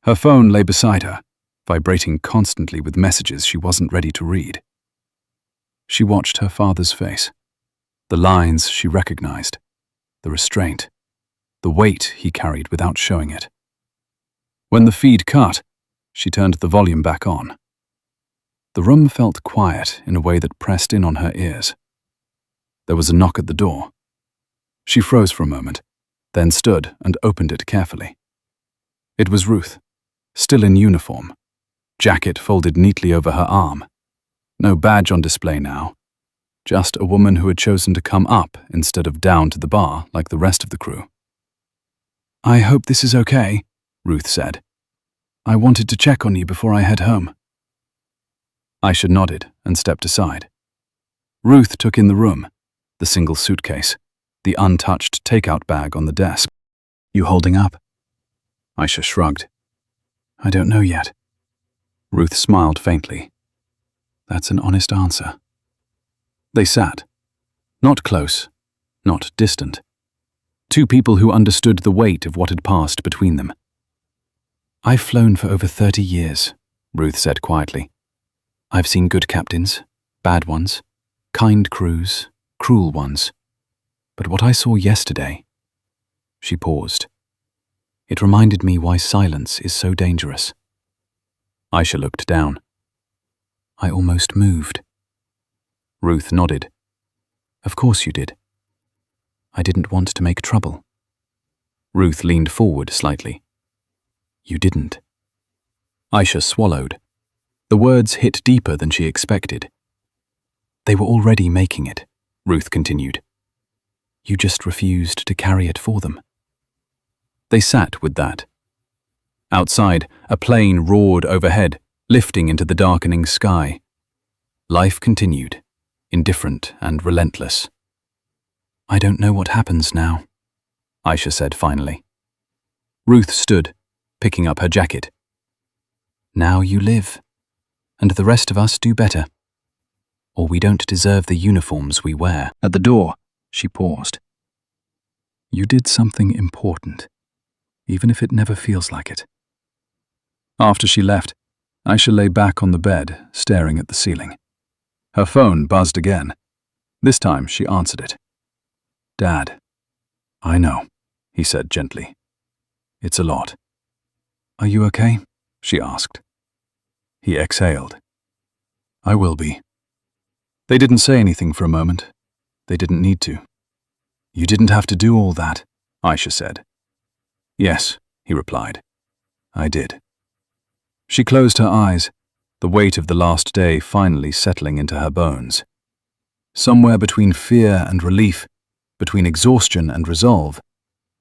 Her phone lay beside her, vibrating constantly with messages she wasn't ready to read. She watched her father's face, the lines she recognized, the restraint, the weight he carried without showing it. When the feed cut, she turned the volume back on. The room felt quiet in a way that pressed in on her ears. There was a knock at the door. She froze for a moment, then stood and opened it carefully. It was Ruth, still in uniform, jacket folded neatly over her arm. No badge on display now, just a woman who had chosen to come up instead of down to the bar like the rest of the crew. "I hope this is okay," Ruth said. "I wanted to check on you before I head home." Aisha nodded and stepped aside. Ruth took in the room, the single suitcase, the untouched takeout bag on the desk. "You holding up?" Aisha shrugged. "I don't know yet." Ruth smiled faintly. "That's an honest answer." They sat. Not close, not distant. Two people who understood the weight of what had passed between them. "I've flown for over 30 years, Ruth said quietly. "I've seen good captains, bad ones, kind crews, cruel ones. But what I saw yesterday..." She paused. "It reminded me why silence is so dangerous." Aisha looked down. "I almost moved." Ruth nodded. "Of course you did. I didn't want to make trouble." Ruth leaned forward slightly. "You didn't." Aisha swallowed. The words hit deeper than she expected. "They were already making it," Ruth continued. "You just refused to carry it for them." They sat with that. Outside, a plane roared overhead, lifting into the darkening sky. Life continued, indifferent and relentless. "I don't know what happens now," Aisha said finally. Ruth stood, picking up her jacket. "Now you live, and the rest of us do better. Or we don't deserve the uniforms we wear." At the door, she paused. "You did something important, even if it never feels like it." After she left, Aisha lay back on the bed, staring at the ceiling. Her phone buzzed again. This time she answered it. "Dad." "I know," he said gently. "It's a lot." "Are you okay?" she asked. He exhaled. "I will be." They didn't say anything for a moment. They didn't need to. "You didn't have to do all that," Aisha said. "Yes," he replied. "I did." She closed her eyes, the weight of the last day finally settling into her bones. Somewhere between fear and relief, between exhaustion and resolve,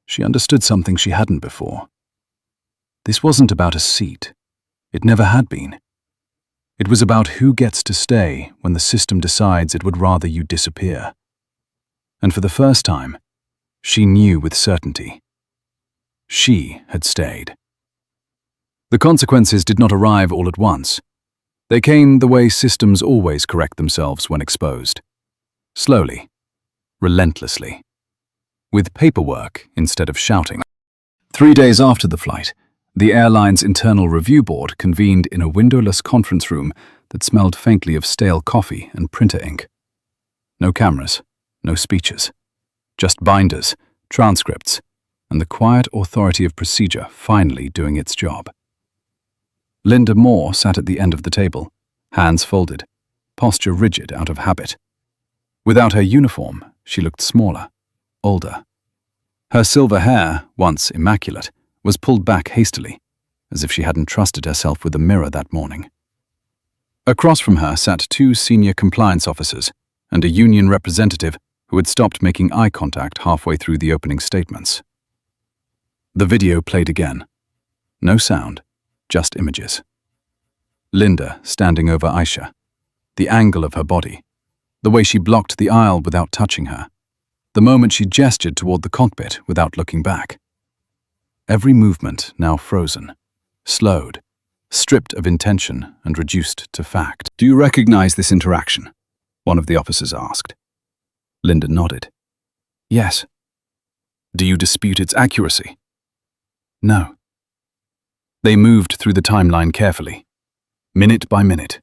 she understood something she hadn't before. This wasn't about a seat. It never had been. It was about who gets to stay when the system decides it would rather you disappear. And for the first time, she knew with certainty. She had stayed. The consequences did not arrive all at once. They came the way systems always correct themselves when exposed. Slowly, relentlessly, with paperwork instead of shouting. 3 days after the flight, the airline's internal review board convened in a windowless conference room that smelled faintly of stale coffee and printer ink. No cameras, no speeches, just binders, transcripts, and the quiet authority of procedure finally doing its job. Linda Moore sat at the end of the table, hands folded, posture rigid out of habit. Without her uniform, she looked smaller, older. Her silver hair, once immaculate, was pulled back hastily, as if she hadn't trusted herself with a mirror that morning. Across from her sat 2 senior compliance officers and a union representative who had stopped making eye contact halfway through the opening statements. The video played again. No sound, just images. Linda standing over Aisha, the angle of her body, the way she blocked the aisle without touching her, the moment she gestured toward the cockpit without looking back. Every movement now frozen, slowed, stripped of intention and reduced to fact. "Do you recognize this interaction?" one of the officers asked. Linda nodded. "Yes." "Do you dispute its accuracy?" "No." They moved through the timeline carefully, minute by minute,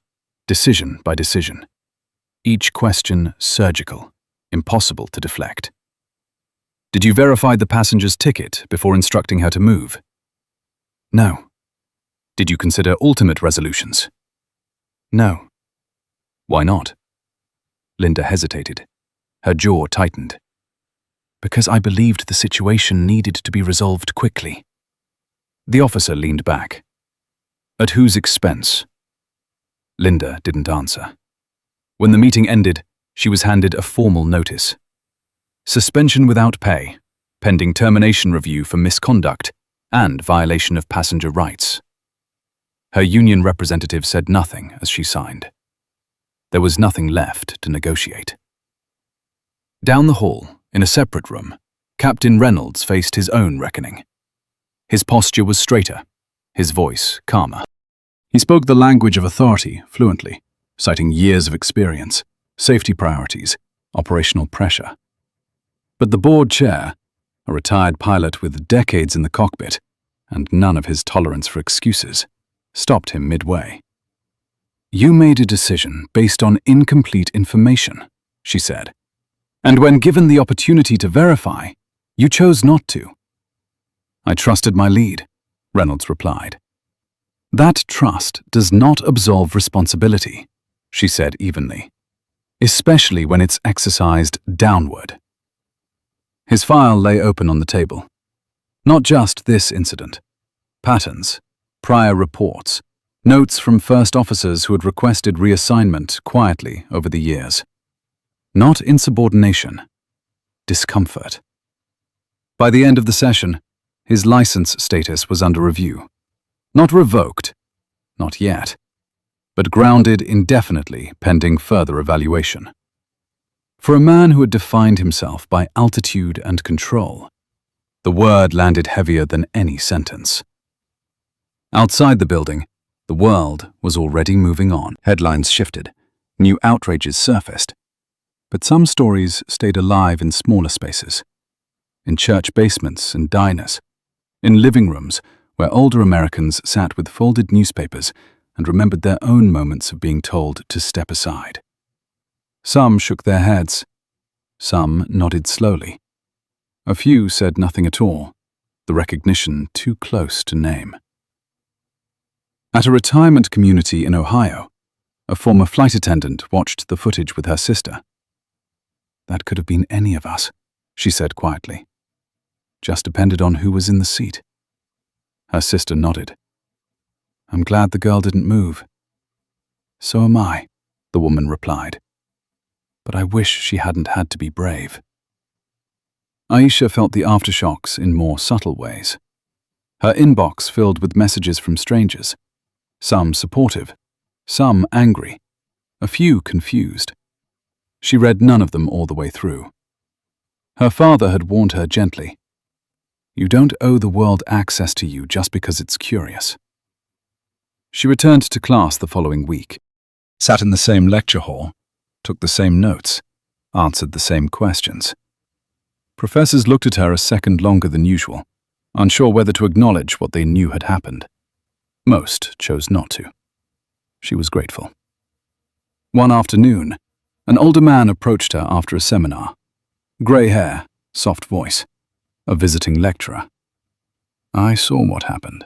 decision by decision. Each question surgical, impossible to deflect. Did you verify the passenger's ticket before instructing her to move? No. Did you consider ultimate resolutions? No. Why not? Linda hesitated. Her jaw tightened. Because I believed the situation needed to be resolved quickly. The officer leaned back. At whose expense? Linda didn't answer. When the meeting ended, she was handed a formal notice. Suspension without pay, pending termination review for misconduct and violation of passenger rights. Her union representative said nothing as she signed. There was nothing left to negotiate. Down the hall, in a separate room, Captain Reynolds faced his own reckoning. His posture was straighter, his voice calmer. He spoke the language of authority fluently, citing years of experience, safety priorities, operational pressure. But the board chair, a retired pilot with decades in the cockpit, and none of his tolerance for excuses, stopped him midway. You made a decision based on incomplete information, she said. And when given the opportunity to verify, you chose not to. I trusted my lead, Reynolds replied. That trust does not absolve responsibility, she said evenly, especially when it's exercised downward. His file lay open on the table. Not just this incident. Patterns, prior reports, notes from first officers who had requested reassignment quietly over the years. Not insubordination, discomfort. By the end of the session, his license status was under review. Not revoked, not yet, but grounded indefinitely pending further evaluation. For a man who had defined himself by altitude and control, the word landed heavier than any sentence. Outside the building, the world was already moving on. Headlines shifted, new outrages surfaced, but some stories stayed alive in smaller spaces, in church basements and diners, in living rooms where older Americans sat with folded newspapers and remembered their own moments of being told to step aside. Some shook their heads. Some nodded slowly. A few said nothing at all, the recognition too close to name. At a retirement community in Ohio, a former flight attendant watched the footage with her sister. That could have been any of us, she said quietly. Just depended on who was in the seat. Her sister nodded. I'm glad the girl didn't move. So am I, the woman replied. But I wish she hadn't had to be brave. Aisha felt the aftershocks in more subtle ways. Her inbox filled with messages from strangers, some supportive, some angry, a few confused. She read none of them all the way through. Her father had warned her gently, You don't owe the world access to you just because it's curious. She returned to class the following week, sat in the same lecture hall, took the same notes, answered the same questions. Professors looked at her a second longer than usual, unsure whether to acknowledge what they knew had happened. Most chose not to. She was grateful. One afternoon, an older man approached her after a seminar. Grey hair, soft voice, a visiting lecturer. I saw what happened,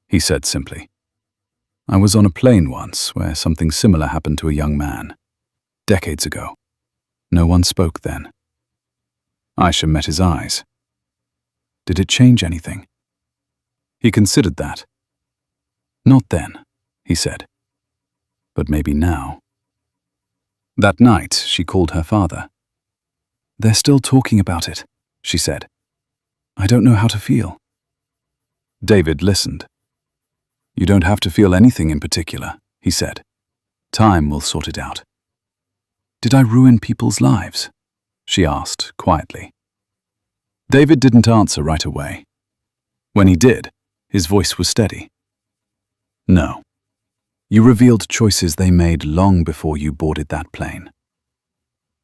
he said simply. I was on a plane once where something similar happened to a young man. Decades ago. No one spoke then. Aisha met his eyes. Did it change anything? He considered that. Not then, he said. But maybe now. That night, she called her father. They're still talking about it, she said. I don't know how to feel. David listened. You don't have to feel anything in particular, he said. Time will sort it out. Did I ruin people's lives? She asked quietly. David didn't answer right away. When he did, his voice was steady. No. You revealed choices they made long before you boarded that plane.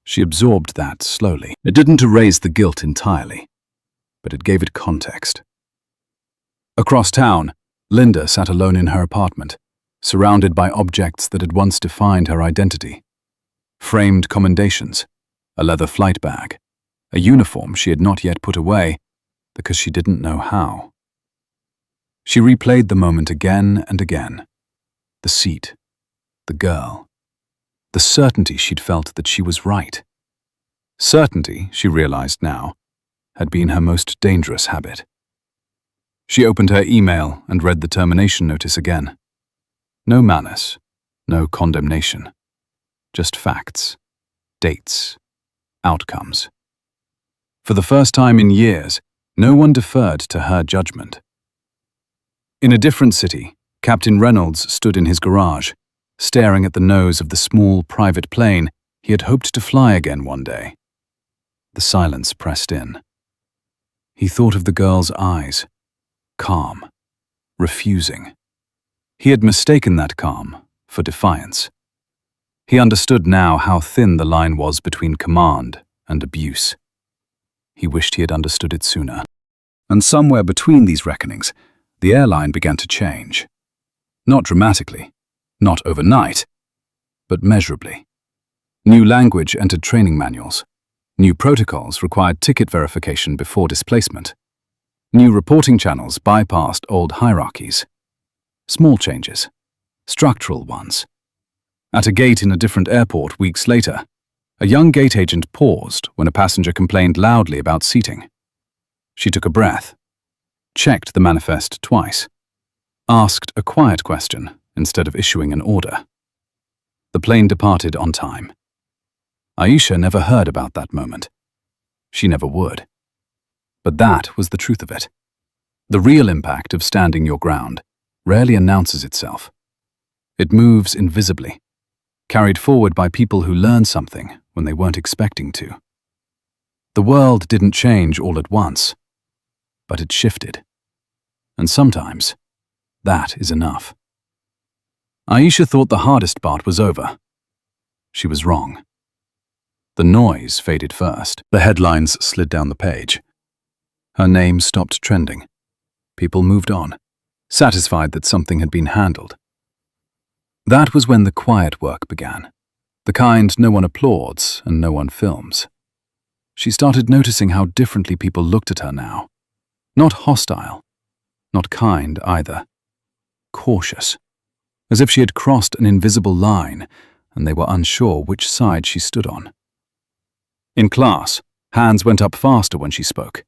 She absorbed that slowly. It didn't erase the guilt entirely, but it gave it context. Across town, Linda sat alone in her apartment, surrounded by objects that had once defined her identity. Framed commendations, a leather flight bag, a uniform she had not yet put away because she didn't know how. She replayed the moment again and again. The seat, the girl, the certainty she'd felt that she was right. Certainty, she realized now, had been her most dangerous habit. She opened her email and read the termination notice again. No malice, no condemnation. Just facts, dates, outcomes. For the first time in years, no one deferred to her judgment. In a different city, Captain Reynolds stood in his garage, staring at the nose of the small private plane he had hoped to fly again one day. The silence pressed in. He thought of the girl's eyes, calm, refusing. He had mistaken that calm for defiance. He understood now how thin the line was between command and abuse. He wished he had understood it sooner. And somewhere between these reckonings, the airline began to change. Not dramatically, not overnight, but measurably. New language entered training manuals. New protocols required ticket verification before displacement. New reporting channels bypassed old hierarchies. Small changes, structural ones. At a gate in a different airport weeks later, a young gate agent paused when a passenger complained loudly about seating. She took a breath, checked the manifest twice, asked a quiet question instead of issuing an order. The plane departed on time. Aisha never heard about that moment. She never would. But that was the truth of it. The real impact of standing your ground rarely announces itself. It moves invisibly, carried forward by people who learn something when they weren't expecting to. The world didn't change all at once, but it shifted. And sometimes, that is enough. Aisha thought the hardest part was over. She was wrong. The noise faded first. The headlines slid down the page. Her name stopped trending. People moved on, satisfied that something had been handled. That was when the quiet work began, the kind no one applauds and no one films. She started noticing how differently people looked at her now. Not hostile, not kind either. Cautious, as if she had crossed an invisible line and they were unsure which side she stood on. In class, hands went up faster when she spoke.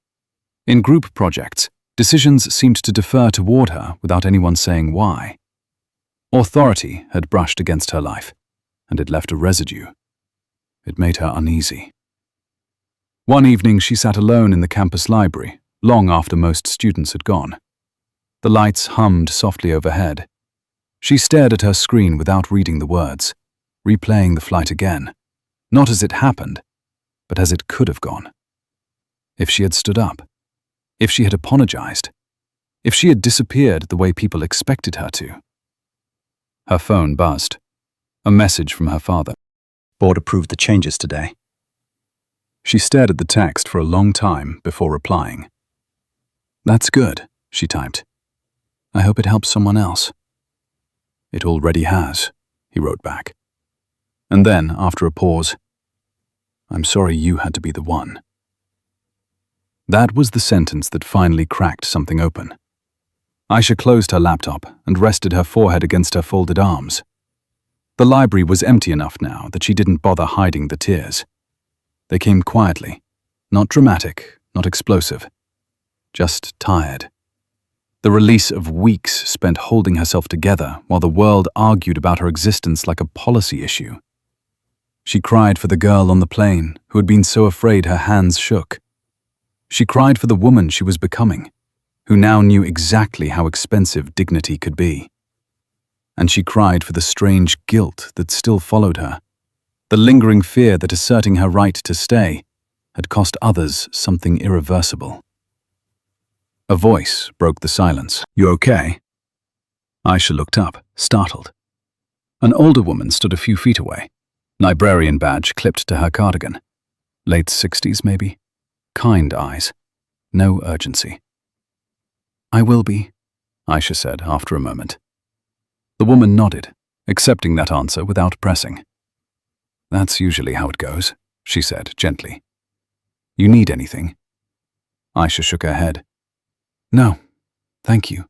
In group projects, decisions seemed to defer toward her without anyone saying why. Authority had brushed against her life, and it left a residue. It made her uneasy. One evening she sat alone in the campus library, long after most students had gone. The lights hummed softly overhead. She stared at her screen without reading the words, replaying the flight again, not as it happened, but as it could have gone. If she had stood up, if she had apologized, if she had disappeared the way people expected her to. Her phone buzzed. A message from her father. Board approved the changes today. She stared at the text for a long time before replying. "That's good," she typed. "I hope it helps someone else." "It already has," he wrote back. And then, after a pause, "I'm sorry you had to be the one." That was the sentence that finally cracked something open. Aisha closed her laptop and rested her forehead against her folded arms. The library was empty enough now that she didn't bother hiding the tears. They came quietly, not dramatic, not explosive, just tired. The release of weeks spent holding herself together while the world argued about her existence like a policy issue. She cried for the girl on the plane who had been so afraid her hands shook. She cried for the woman she was becoming, who now knew exactly how expensive dignity could be. And she cried for the strange guilt that still followed her, the lingering fear that asserting her right to stay had cost others something irreversible. A voice broke the silence. "You okay?" Aisha looked up, startled. An older woman stood a few feet away, librarian badge clipped to her cardigan. Late 60s, maybe. Kind eyes. No urgency. "I will be," Aisha said after a moment. The woman nodded, accepting that answer without pressing. "That's usually how it goes," she said gently. "You need anything?" Aisha shook her head. "No, thank you."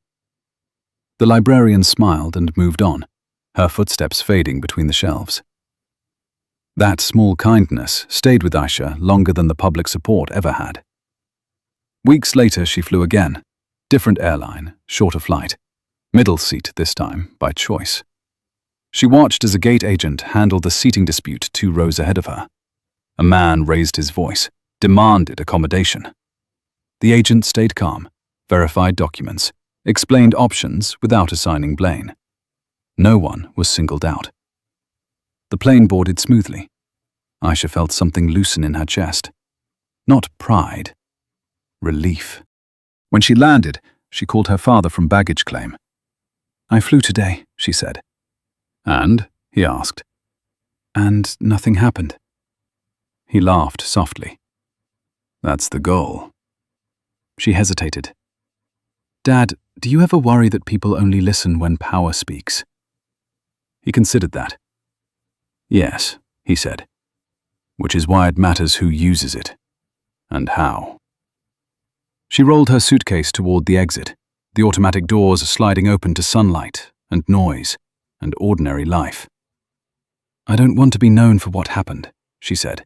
The librarian smiled and moved on, her footsteps fading between the shelves. That small kindness stayed with Aisha longer than the public support ever had. Weeks later, she flew again. Different airline, shorter flight. Middle seat this time, by choice. She watched as a gate agent handled the seating dispute 2 rows ahead of her. A man raised his voice, demanded accommodation. The agent stayed calm, verified documents, explained options without assigning blame. No one was singled out. The plane boarded smoothly. Aisha felt something loosen in her chest. Not pride. Relief. When she landed, she called her father from baggage claim. "I flew today," she said. "And?" he asked. "And nothing happened." He laughed softly. "That's the goal." She hesitated. "Dad, do you ever worry that people only listen when power speaks?" He considered that. "Yes," he said, "which is why it matters who uses it, and how." She rolled her suitcase toward the exit, the automatic doors sliding open to sunlight and noise and ordinary life. "I don't want to be known for what happened," she said.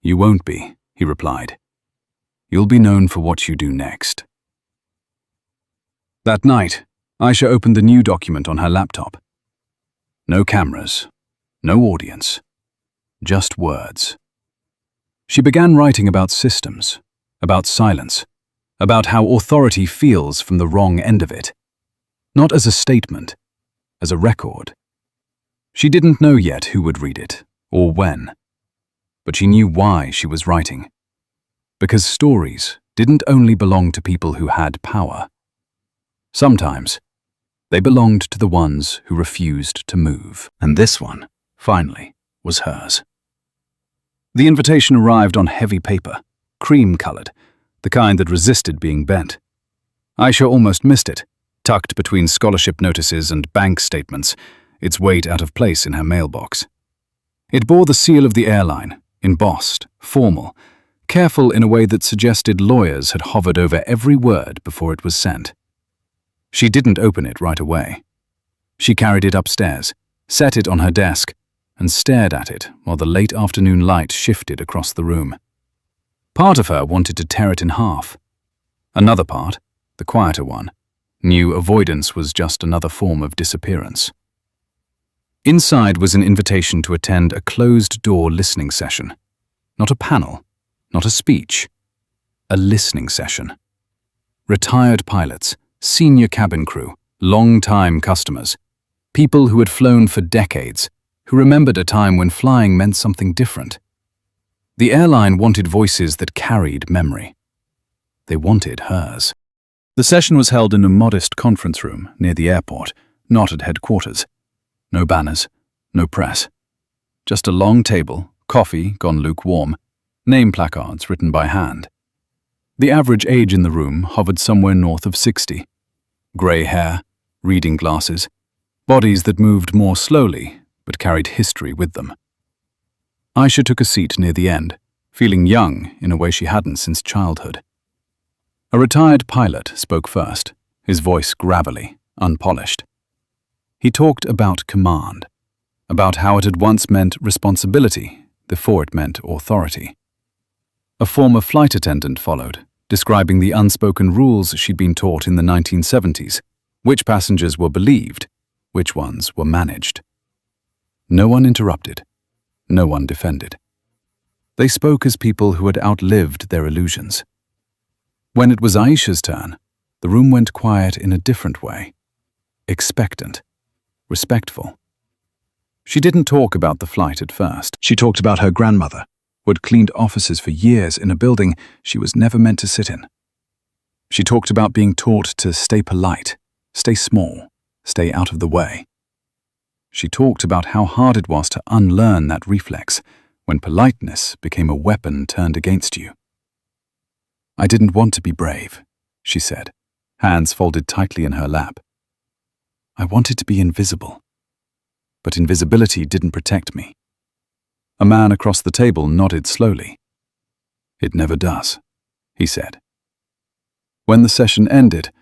"You won't be," he replied. "You'll be known for what you do next." That night, Aisha opened the new document on her laptop. No cameras, no audience, just words. She began writing about systems, about silence, about how authority feels from the wrong end of it. Not as a statement, as a record. She didn't know yet who would read it, or when. But she knew why she was writing. Because stories didn't only belong to people who had power. Sometimes, they belonged to the ones who refused to move. And this one, finally, was hers. The invitation arrived on heavy paper, cream-colored, the kind that resisted being bent. Aisha almost missed it, tucked between scholarship notices and bank statements, its weight out of place in her mailbox. It bore the seal of the airline, embossed, formal, careful in a way that suggested lawyers had hovered over every word before it was sent. She didn't open it right away. She carried it upstairs, set it on her desk, and stared at it while the late afternoon light shifted across the room. Part of her wanted to tear it in half. Another part, the quieter one, knew avoidance was just another form of disappearance. Inside was an invitation to attend a closed-door listening session. Not a panel, not a speech, a listening session. Retired pilots, senior cabin crew, long-time customers, people who had flown for decades, who remembered a time when flying meant something different. The airline wanted voices that carried memory. They wanted hers. The session was held in a modest conference room near the airport, not at headquarters. No banners, no press. Just a long table, coffee gone lukewarm, name placards written by hand. The average age in the room hovered somewhere north of 60. Grey hair, reading glasses, bodies that moved more slowly but carried history with them. Aisha took a seat near the end, feeling young in a way she hadn't since childhood. A retired pilot spoke first, his voice gravelly, unpolished. He talked about command, about how it had once meant responsibility before it meant authority. A former flight attendant followed, describing the unspoken rules she'd been taught in the 1970s, which passengers were believed, which ones were managed. No one interrupted. No one defended. They spoke as people who had outlived their illusions. When it was Aisha's turn, the room went quiet in a different way. Expectant. Respectful. She didn't talk about the flight at first. She talked about her grandmother, who had cleaned offices for years in a building she was never meant to sit in. She talked about being taught to stay polite, stay small, stay out of the way. She talked about how hard it was to unlearn that reflex when politeness became a weapon turned against you. "I didn't want to be brave," she said, hands folded tightly in her lap. I wanted to be invisible. But invisibility didn't protect me. A man across the table nodded slowly. "It never does," he said. When the session ended,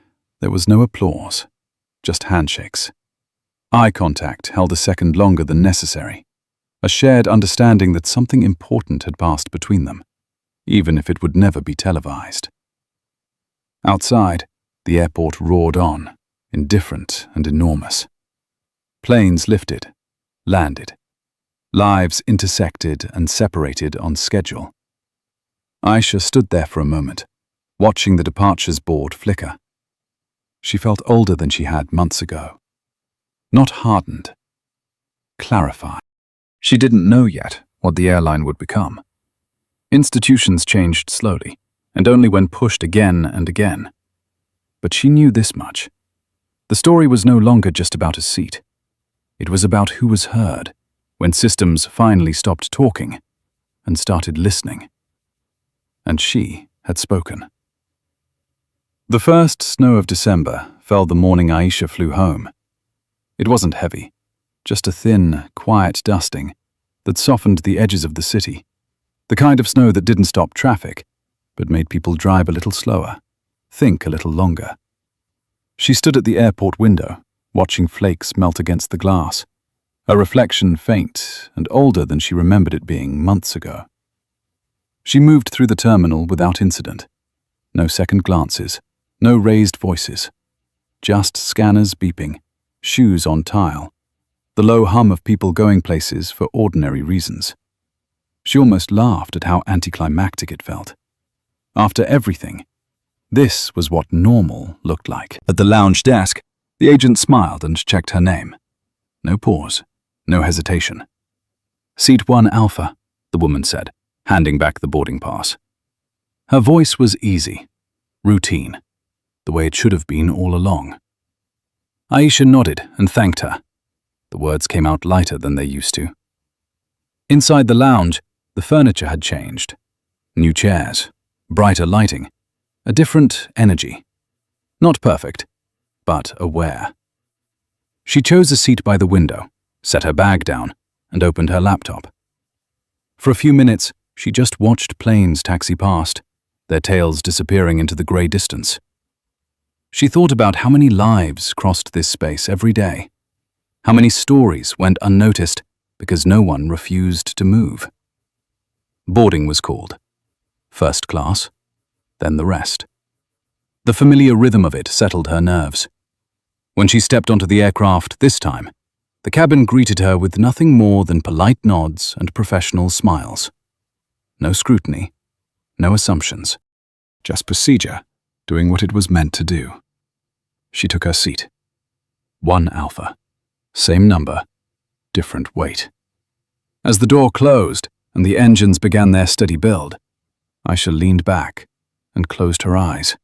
there was no applause, just handshakes. Eye contact held a second longer than necessary, a shared understanding that something important had passed between them, even if it would never be televised. Outside, the airport roared on, indifferent and enormous. Planes lifted, landed. Lives intersected and separated on schedule. Aisha stood there for a moment, watching the departures board flicker. She felt older than she had months ago. Not hardened, clarified. She didn't know yet what the airline would become. Institutions changed slowly, and only when pushed again and again. But she knew this much. The story was no longer just about a seat. It was about who was heard when systems finally stopped talking and started listening. And she had spoken. The first snow of December fell the morning Aisha flew home. It wasn't heavy, just a thin, quiet dusting that softened the edges of the city, the kind of snow that didn't stop traffic, but made people drive a little slower, think a little longer. She stood at the airport window, watching flakes melt against the glass, a reflection faint and older than she remembered it being months ago. She moved through the terminal without incident. No second glances, no raised voices. Just scanners beeping, shoes on tile, the low hum of people going places for ordinary reasons. She almost laughed at how anticlimactic it felt. After everything, this was what normal looked like. At the lounge desk, the agent smiled and checked her name. No pause, no hesitation. "Seat 1 Alpha," the woman said, handing back the boarding pass. Her voice was easy, routine, the way it should have been all along. Aisha nodded and thanked her. The words came out lighter than they used to. Inside the lounge, the furniture had changed. New chairs, brighter lighting, a different energy. Not perfect, but aware. She chose a seat by the window, set her bag down, and opened her laptop. For a few minutes, she just watched planes taxi past, their tails disappearing into the grey distance. She thought about how many lives crossed this space every day, how many stories went unnoticed because no one refused to move. Boarding was called. First class, then the rest. The familiar rhythm of it settled her nerves. When she stepped onto the aircraft this time, the cabin greeted her with nothing more than polite nods and professional smiles. No scrutiny, no assumptions, just procedure doing what it was meant to do. She took her seat. 1 Alpha. Same number, different weight. As the door closed and the engines began their steady build, Aisha leaned back and closed her eyes.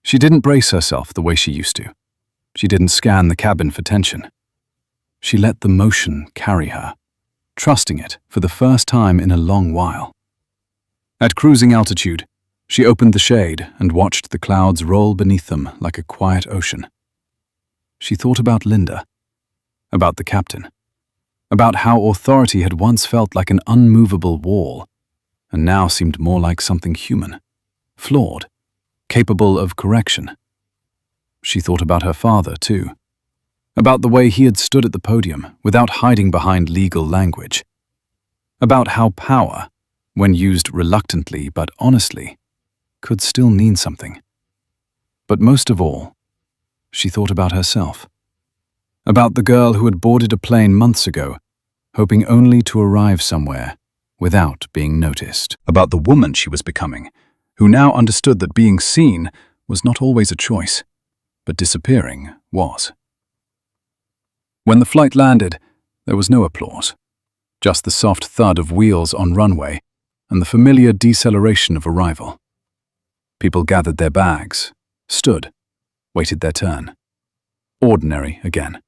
She didn't brace herself the way she used to. She didn't scan the cabin for tension. She let the motion carry her, trusting it for the first time in a long while. At cruising altitude, she opened the shade and watched the clouds roll beneath them like a quiet ocean. She thought about Linda, about the captain, about how authority had once felt like an unmovable wall and now seemed more like something human, flawed, capable of correction. She thought about her father, too, about the way he had stood at the podium without hiding behind legal language, about how power, when used reluctantly but honestly, could still mean something. But most of all, she thought about herself, about the girl who had boarded a plane months ago, hoping only to arrive somewhere without being noticed, about the woman she was becoming, who now understood that being seen was not always a choice, but disappearing was. When the flight landed, there was no applause, just the soft thud of wheels on runway and the familiar deceleration of arrival. People gathered their bags, stood, waited their turn. Ordinary again.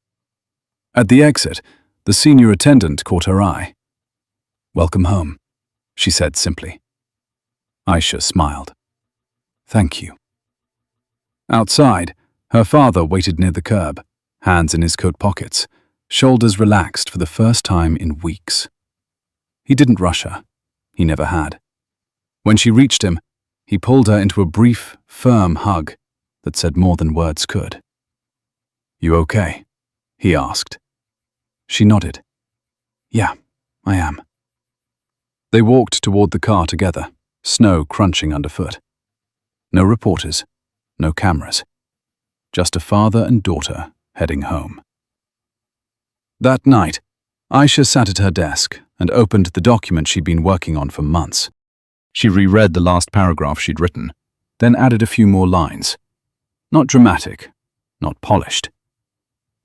At the exit, the senior attendant caught her eye. "Welcome home," she said simply. Aisha smiled. "Thank you." Outside, her father waited near the curb, hands in his coat pockets, shoulders relaxed for the first time in weeks. He didn't rush her. He never had. When she reached him, he pulled her into a brief, firm hug that said more than words could. "You okay?" he asked. She nodded. "Yeah, I am." They walked toward the car together, snow crunching underfoot. No reporters, no cameras. Just a father and daughter heading home. That night, Aisha sat at her desk and opened the document she'd been working on for months. She reread the last paragraph she'd written, then added a few more lines. Not dramatic, not polished,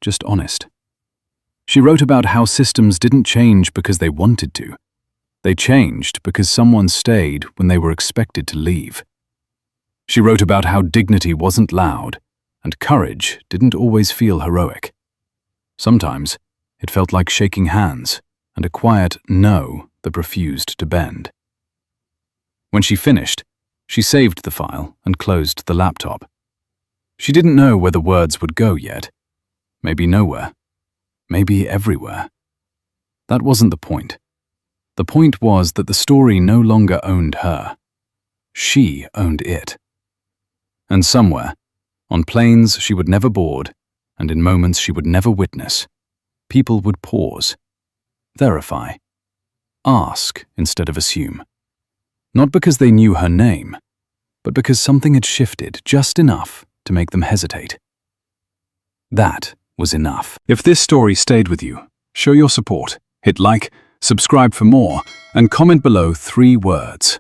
just honest. She wrote about how systems didn't change because they wanted to. They changed because someone stayed when they were expected to leave. She wrote about how dignity wasn't loud, and courage didn't always feel heroic. Sometimes it felt like shaking hands and a quiet no that refused to bend. When she finished, she saved the file and closed the laptop. She didn't know where the words would go yet. Maybe nowhere. Maybe everywhere. That wasn't the point. The point was that the story no longer owned her. She owned it. And somewhere, on planes she would never board, and in moments she would never witness, people would pause, verify, ask instead of assume. Not because they knew her name, but because something had shifted just enough to make them hesitate. That was enough. If this story stayed with you, show your support, hit like, subscribe for more, and comment below 3 words.